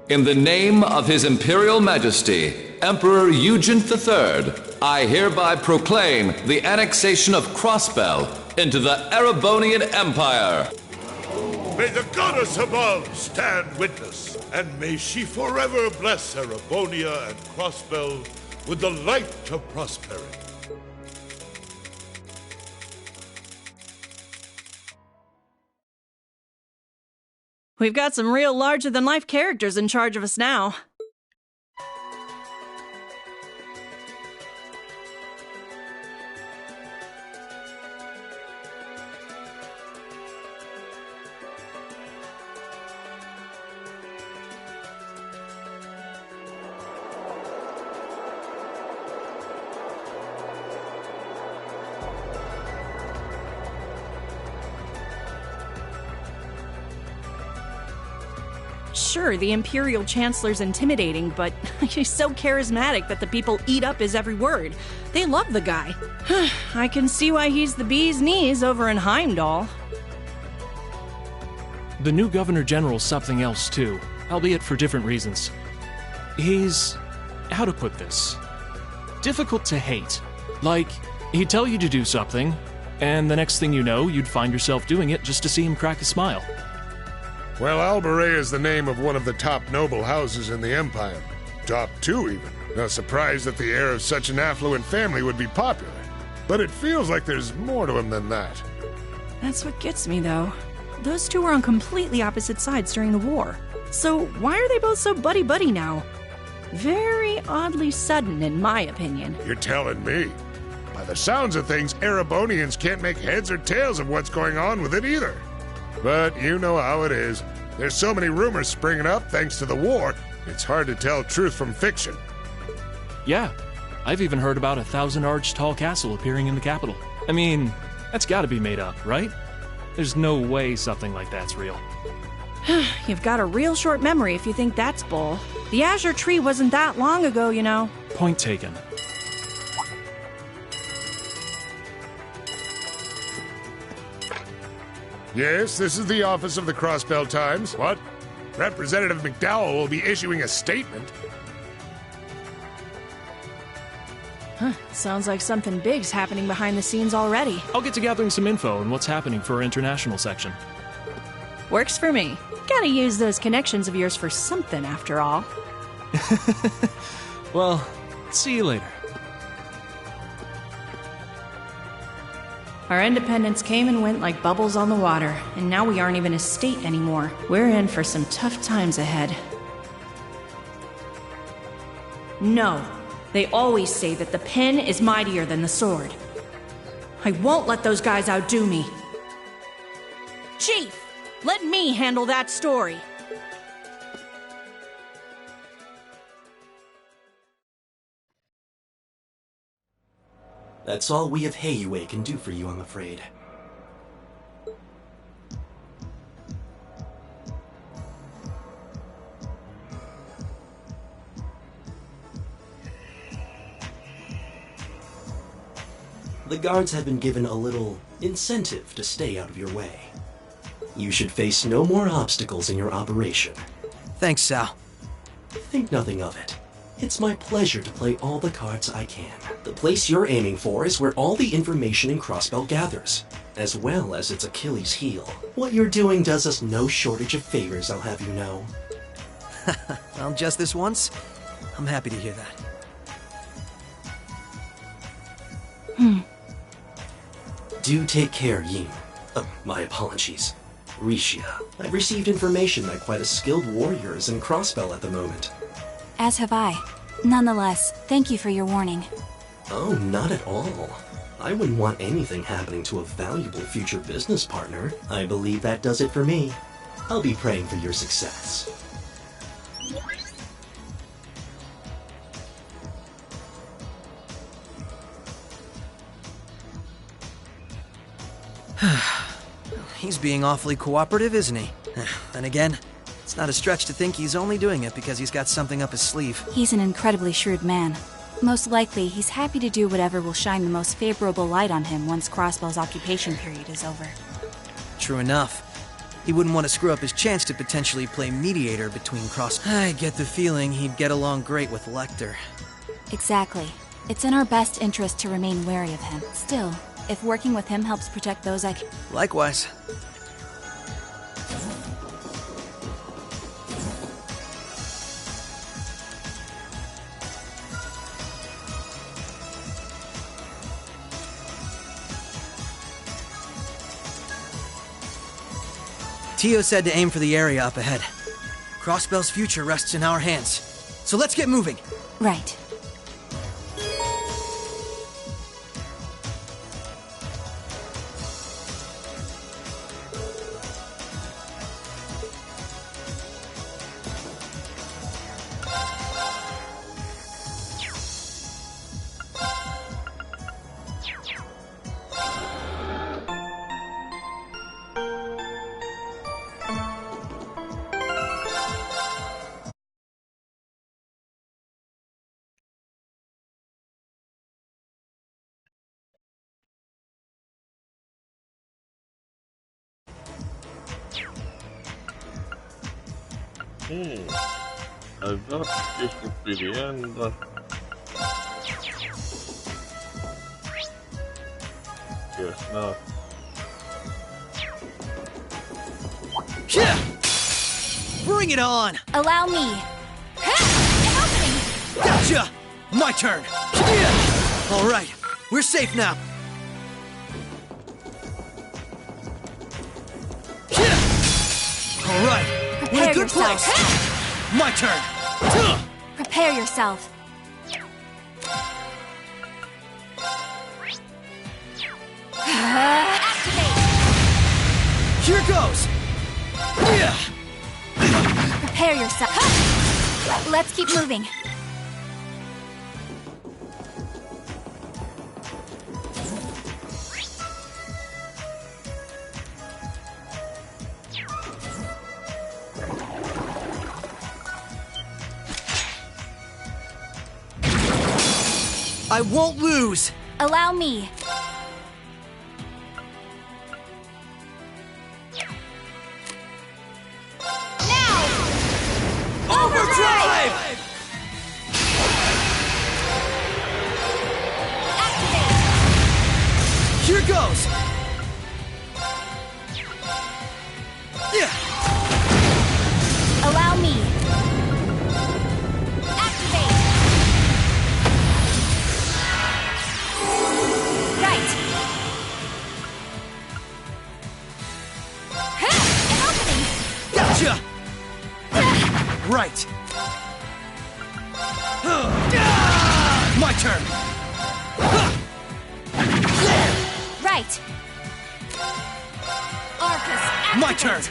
in the name of His Imperial Majesty, Emperor Eugene III, I hereby proclaim the annexation of Crossbell into the Erebonian Empire. May the goddess above stand witness, and may she forever bless Erebonia and Crossbell with the light of prosperity. We've got some real larger-than-life characters in charge of us now. Sure, the Imperial Chancellor's intimidating, but he's so charismatic that the people eat up his every word. They love the guy. I can see why he's the bee's knees over in Heimdall. The new Governor General's something else too, albeit for different reasons. He's... how to put this? Difficult to hate. Like, he'd tell you to do something, and the next thing you know, you'd find yourself doing it just to see him crack a smile. Well, Alberea is the name of one of the top noble houses in the Empire. Top 2 even. No surprise that the heir of such an affluent family would be popular. But it feels like there's more to him than that. That's what gets me, though. Those two were on completely opposite sides during the war. So why are they both so buddy-buddy now? Very oddly sudden, in my opinion. You're telling me. By the sounds of things, Erebonians can't make heads or tails of what's going on with it either. But you know how it is. There's so many rumors springing up thanks to the war, it's hard to tell truth from fiction. Yeah, I've even heard about a 1,000-arch tall castle appearing in the capital. I mean, that's gotta be made up, right? There's no way something like that's real. You've got a real short memory if you think that's bull. The Azure Tree wasn't that long ago, you know. Point taken. Yes, this is the office of the Crossbell Times. What? Representative McDowell will be issuing a statement. Huh, sounds like something big's happening behind the scenes already. I'll get to gathering some info on what's happening for our international section. Works for me. Gotta use those connections of yours for something, after all. Well, see you later. Our independence came and went like bubbles on the water, and now we aren't even a state anymore. We're in for some tough times ahead. No. They always say that the pen is mightier than the sword. I won't let those guys outdo me. Chief, let me handle that story. That's all we of Heiue can do for you, I'm afraid. The guards have been given a little incentive to stay out of your way. You should face no more obstacles in your operation. Thanks, Sal. Think nothing of it. It's my pleasure to play all the cards I can. The place you're aiming for is where all the information in Crossbell gathers, as well as its Achilles heel. What you're doing does us no shortage of favors, I'll have you know. Well, just this once, I'm happy to hear that. Do take care, Yin. My apologies. Risha. I've received information that quite a skilled warrior is in Crossbell at the moment. As have I. Nonetheless, thank you for your warning. Oh, not at all. I wouldn't want anything happening to a valuable future business partner. I believe that does it for me. I'll be praying for your success. He's being awfully cooperative, isn't he? Then again, it's not a stretch to think he's only doing it because he's got something up his sleeve. He's an incredibly shrewd man. Most likely, he's happy to do whatever will shine the most favorable light on him once Crossbell's occupation period is over. True enough. He wouldn't want to screw up his chance to potentially play mediator between I get the feeling he'd get along great with Lecter. Exactly. It's in our best interest to remain wary of him. Still, if working with him helps protect those I can... Likewise. Tio said to aim for the area up ahead. Crossbell's future rests in our hands. So let's get moving. Right. I thought this would be the end. Guess not. Bring it on! Allow me. Ha! An opening! Gotcha! My turn! All right, we're safe now. All right, we're in Prepare a good yourself. place. My turn. Prepare yourself. Here goes. Prepare yourself. Let's keep moving. I won't lose. Allow me. Overdrive! Here goes. Allow me. Right. An opening. Gotcha. Right. My turn. Right. Arcus, activate. My turn.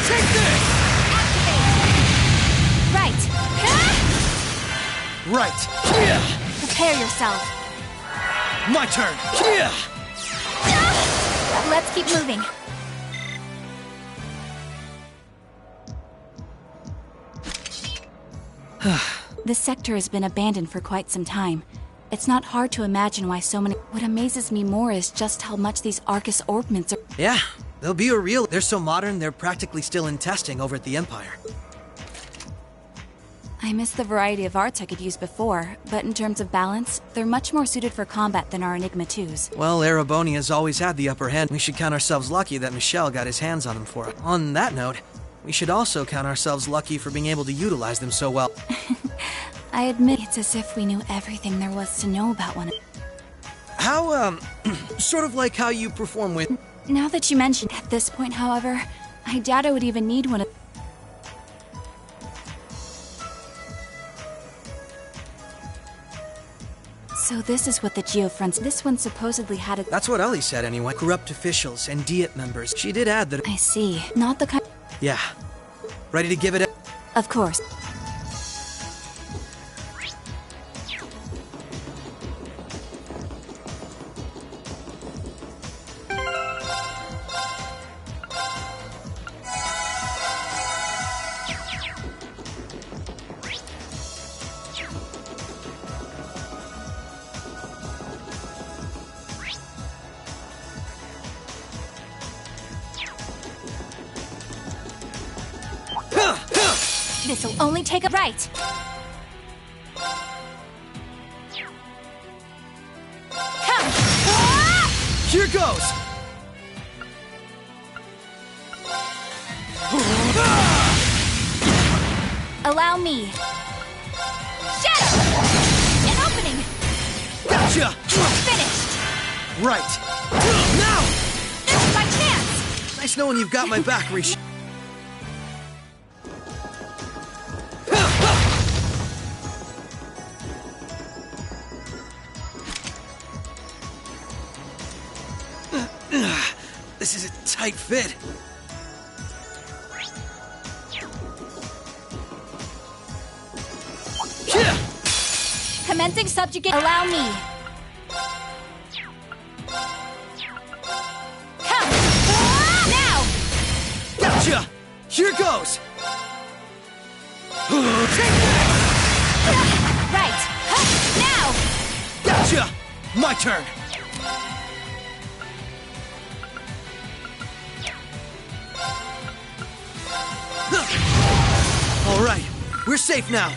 Take this. Right. Right. Prepare yourself. My turn. Let's keep moving. This sector has been abandoned for quite some time. It's not hard to imagine why so many... What amazes me more is just how much these Arcus orbments are... Yeah, they'll be a real... They're so modern, they're practically still in testing over at the Empire. I miss the variety of arts I could use before, but in terms of balance, they're much more suited for combat than our Enigma 2s. Well, Erebonia's always had the upper hand. We should count ourselves lucky that Michel got his hands on them for it. On that note, we should also count ourselves lucky for being able to utilize them so well. I admit it's as if we knew everything there was to know about one. How, sort of like how you perform with... Now that you mention at this point, however, I doubt I would even need one of... So this is what the Geofronts... This one supposedly had a... That's what Ellie said anyway. Corrupt officials and Diet members. She did add that... I see. Not the kind... Yeah. Ready to give it a... Of course. This'll only take a right. Come. Here goes. Allow me. Shadow. An opening. Gotcha. Finished. Right. Now. This is my chance. Nice knowing you've got my back, Rish. This is a tight fit. Commencing subjugate. Allow me. Come. Now. Gotcha. Here goes. Right. Now. Gotcha. My turn. All right, we're safe now.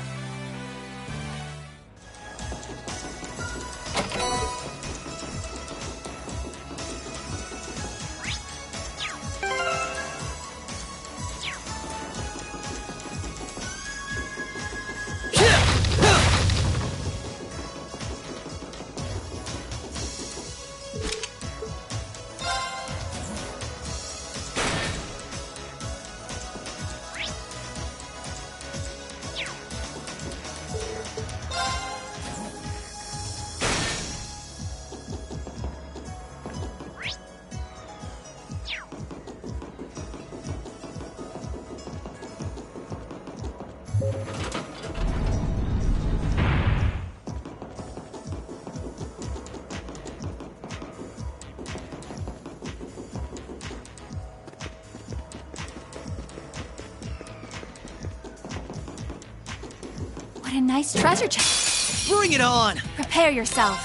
What a nice treasure chest. Bring it on! Prepare yourself.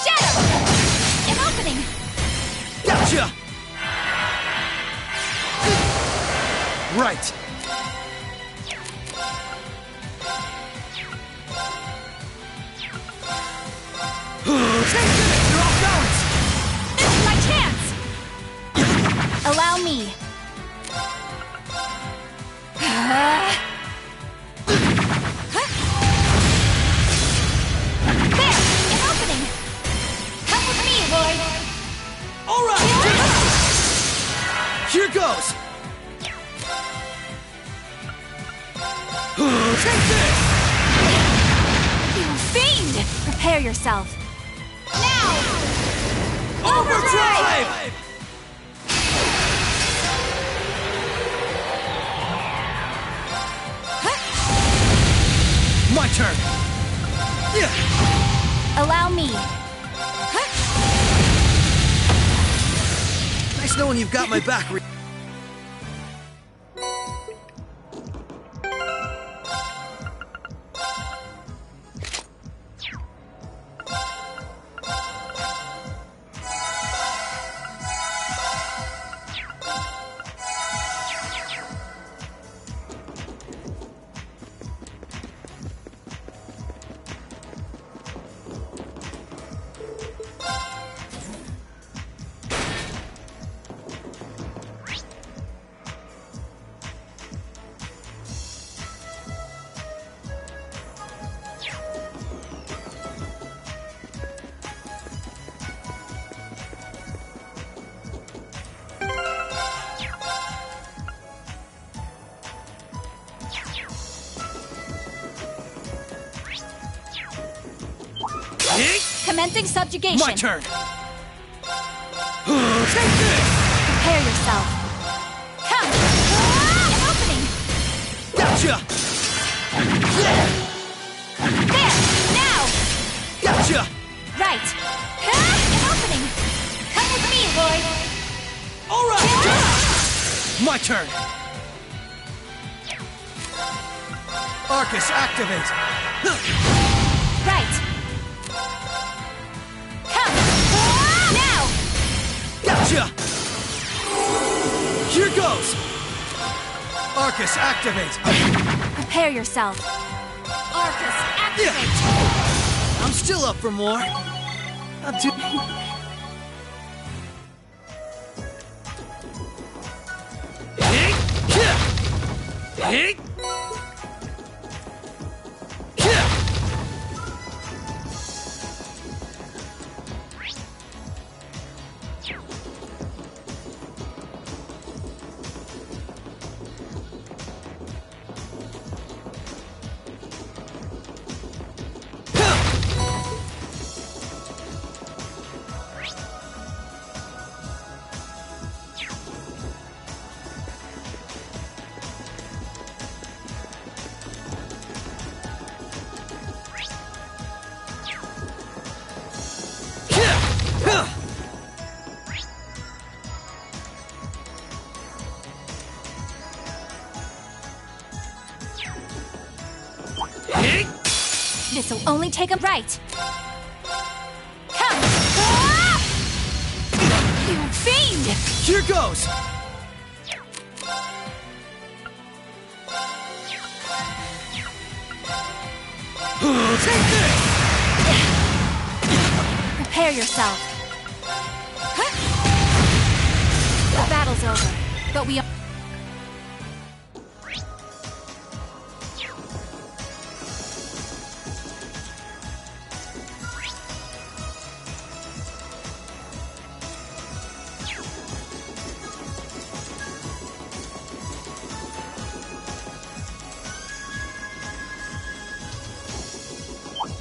Shadow! An opening! Gotcha! Right. You're off balance! This is my chance! Allow me. There! An opening! Come with me, boy! Alright! Here goes! Take this! You fiend! Prepare yourself. Now! Overdrive! My turn! Allow me. Nice knowing you've got my back. Commencing subjugation. My turn! Prepare yourself. Come! An opening! Gotcha! There! Now! Gotcha! Right! An opening! Come with me, boy! Alright! My turn! Arcus, activate! Right! Come! Now! Gotcha! Here goes! Arcus, activate! Prepare yourself. Arcus, activate! I'm still up for more. Not too... This'll only take him right. Come! You fiend! Here goes! Take this! Prepare yourself. The battle's over, but we are...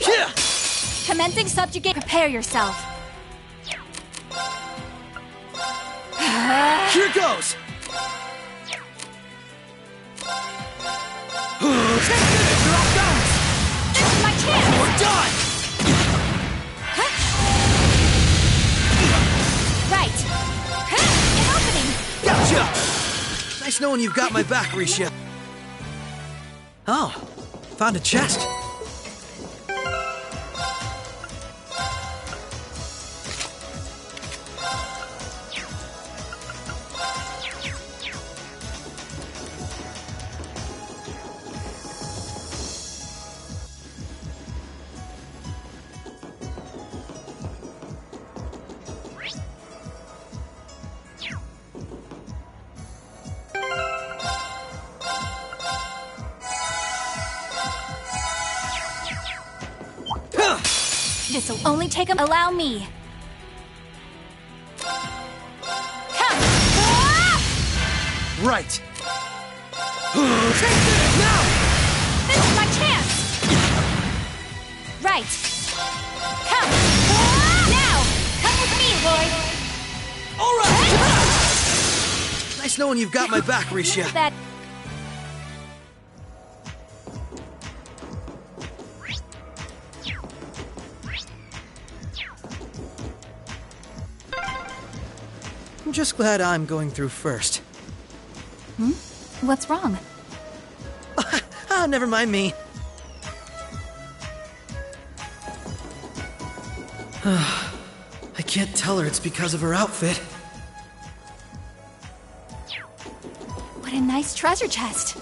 Yeah! Commencing subjugate. Prepare yourself. Here goes! You're off balance! This is my chance! We're done! Right. An opening! Gotcha! Nice knowing you've got my back, Risha. Oh, found a chest. This'll only take a— Allow me. Come! Right. Now! This is my chance! Right. Come! Now! Come with me, boy! All right! Nice knowing you've got my back, Risha. That... I'm just glad I'm going through first. What's wrong? Ah, never mind me. I can't tell her it's because of her outfit. What a nice treasure chest.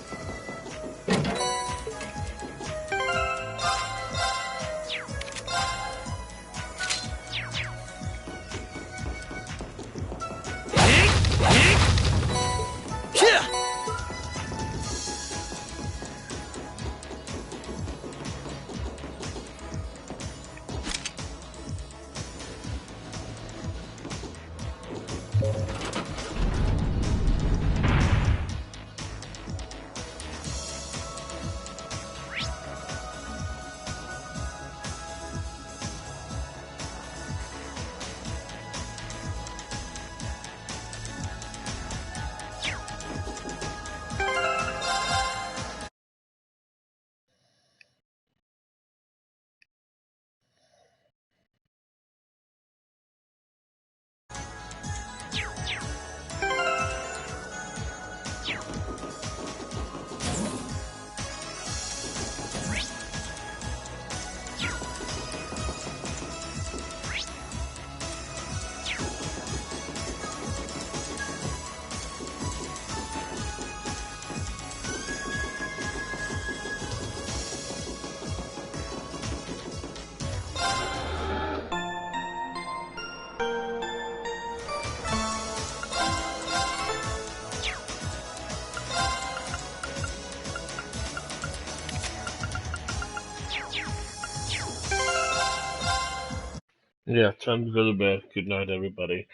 Yeah, time to go to bed. Good night, everybody.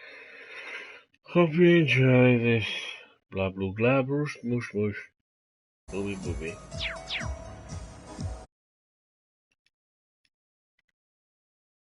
Hope you enjoy this blah blah blabber smoosh smoosh movie.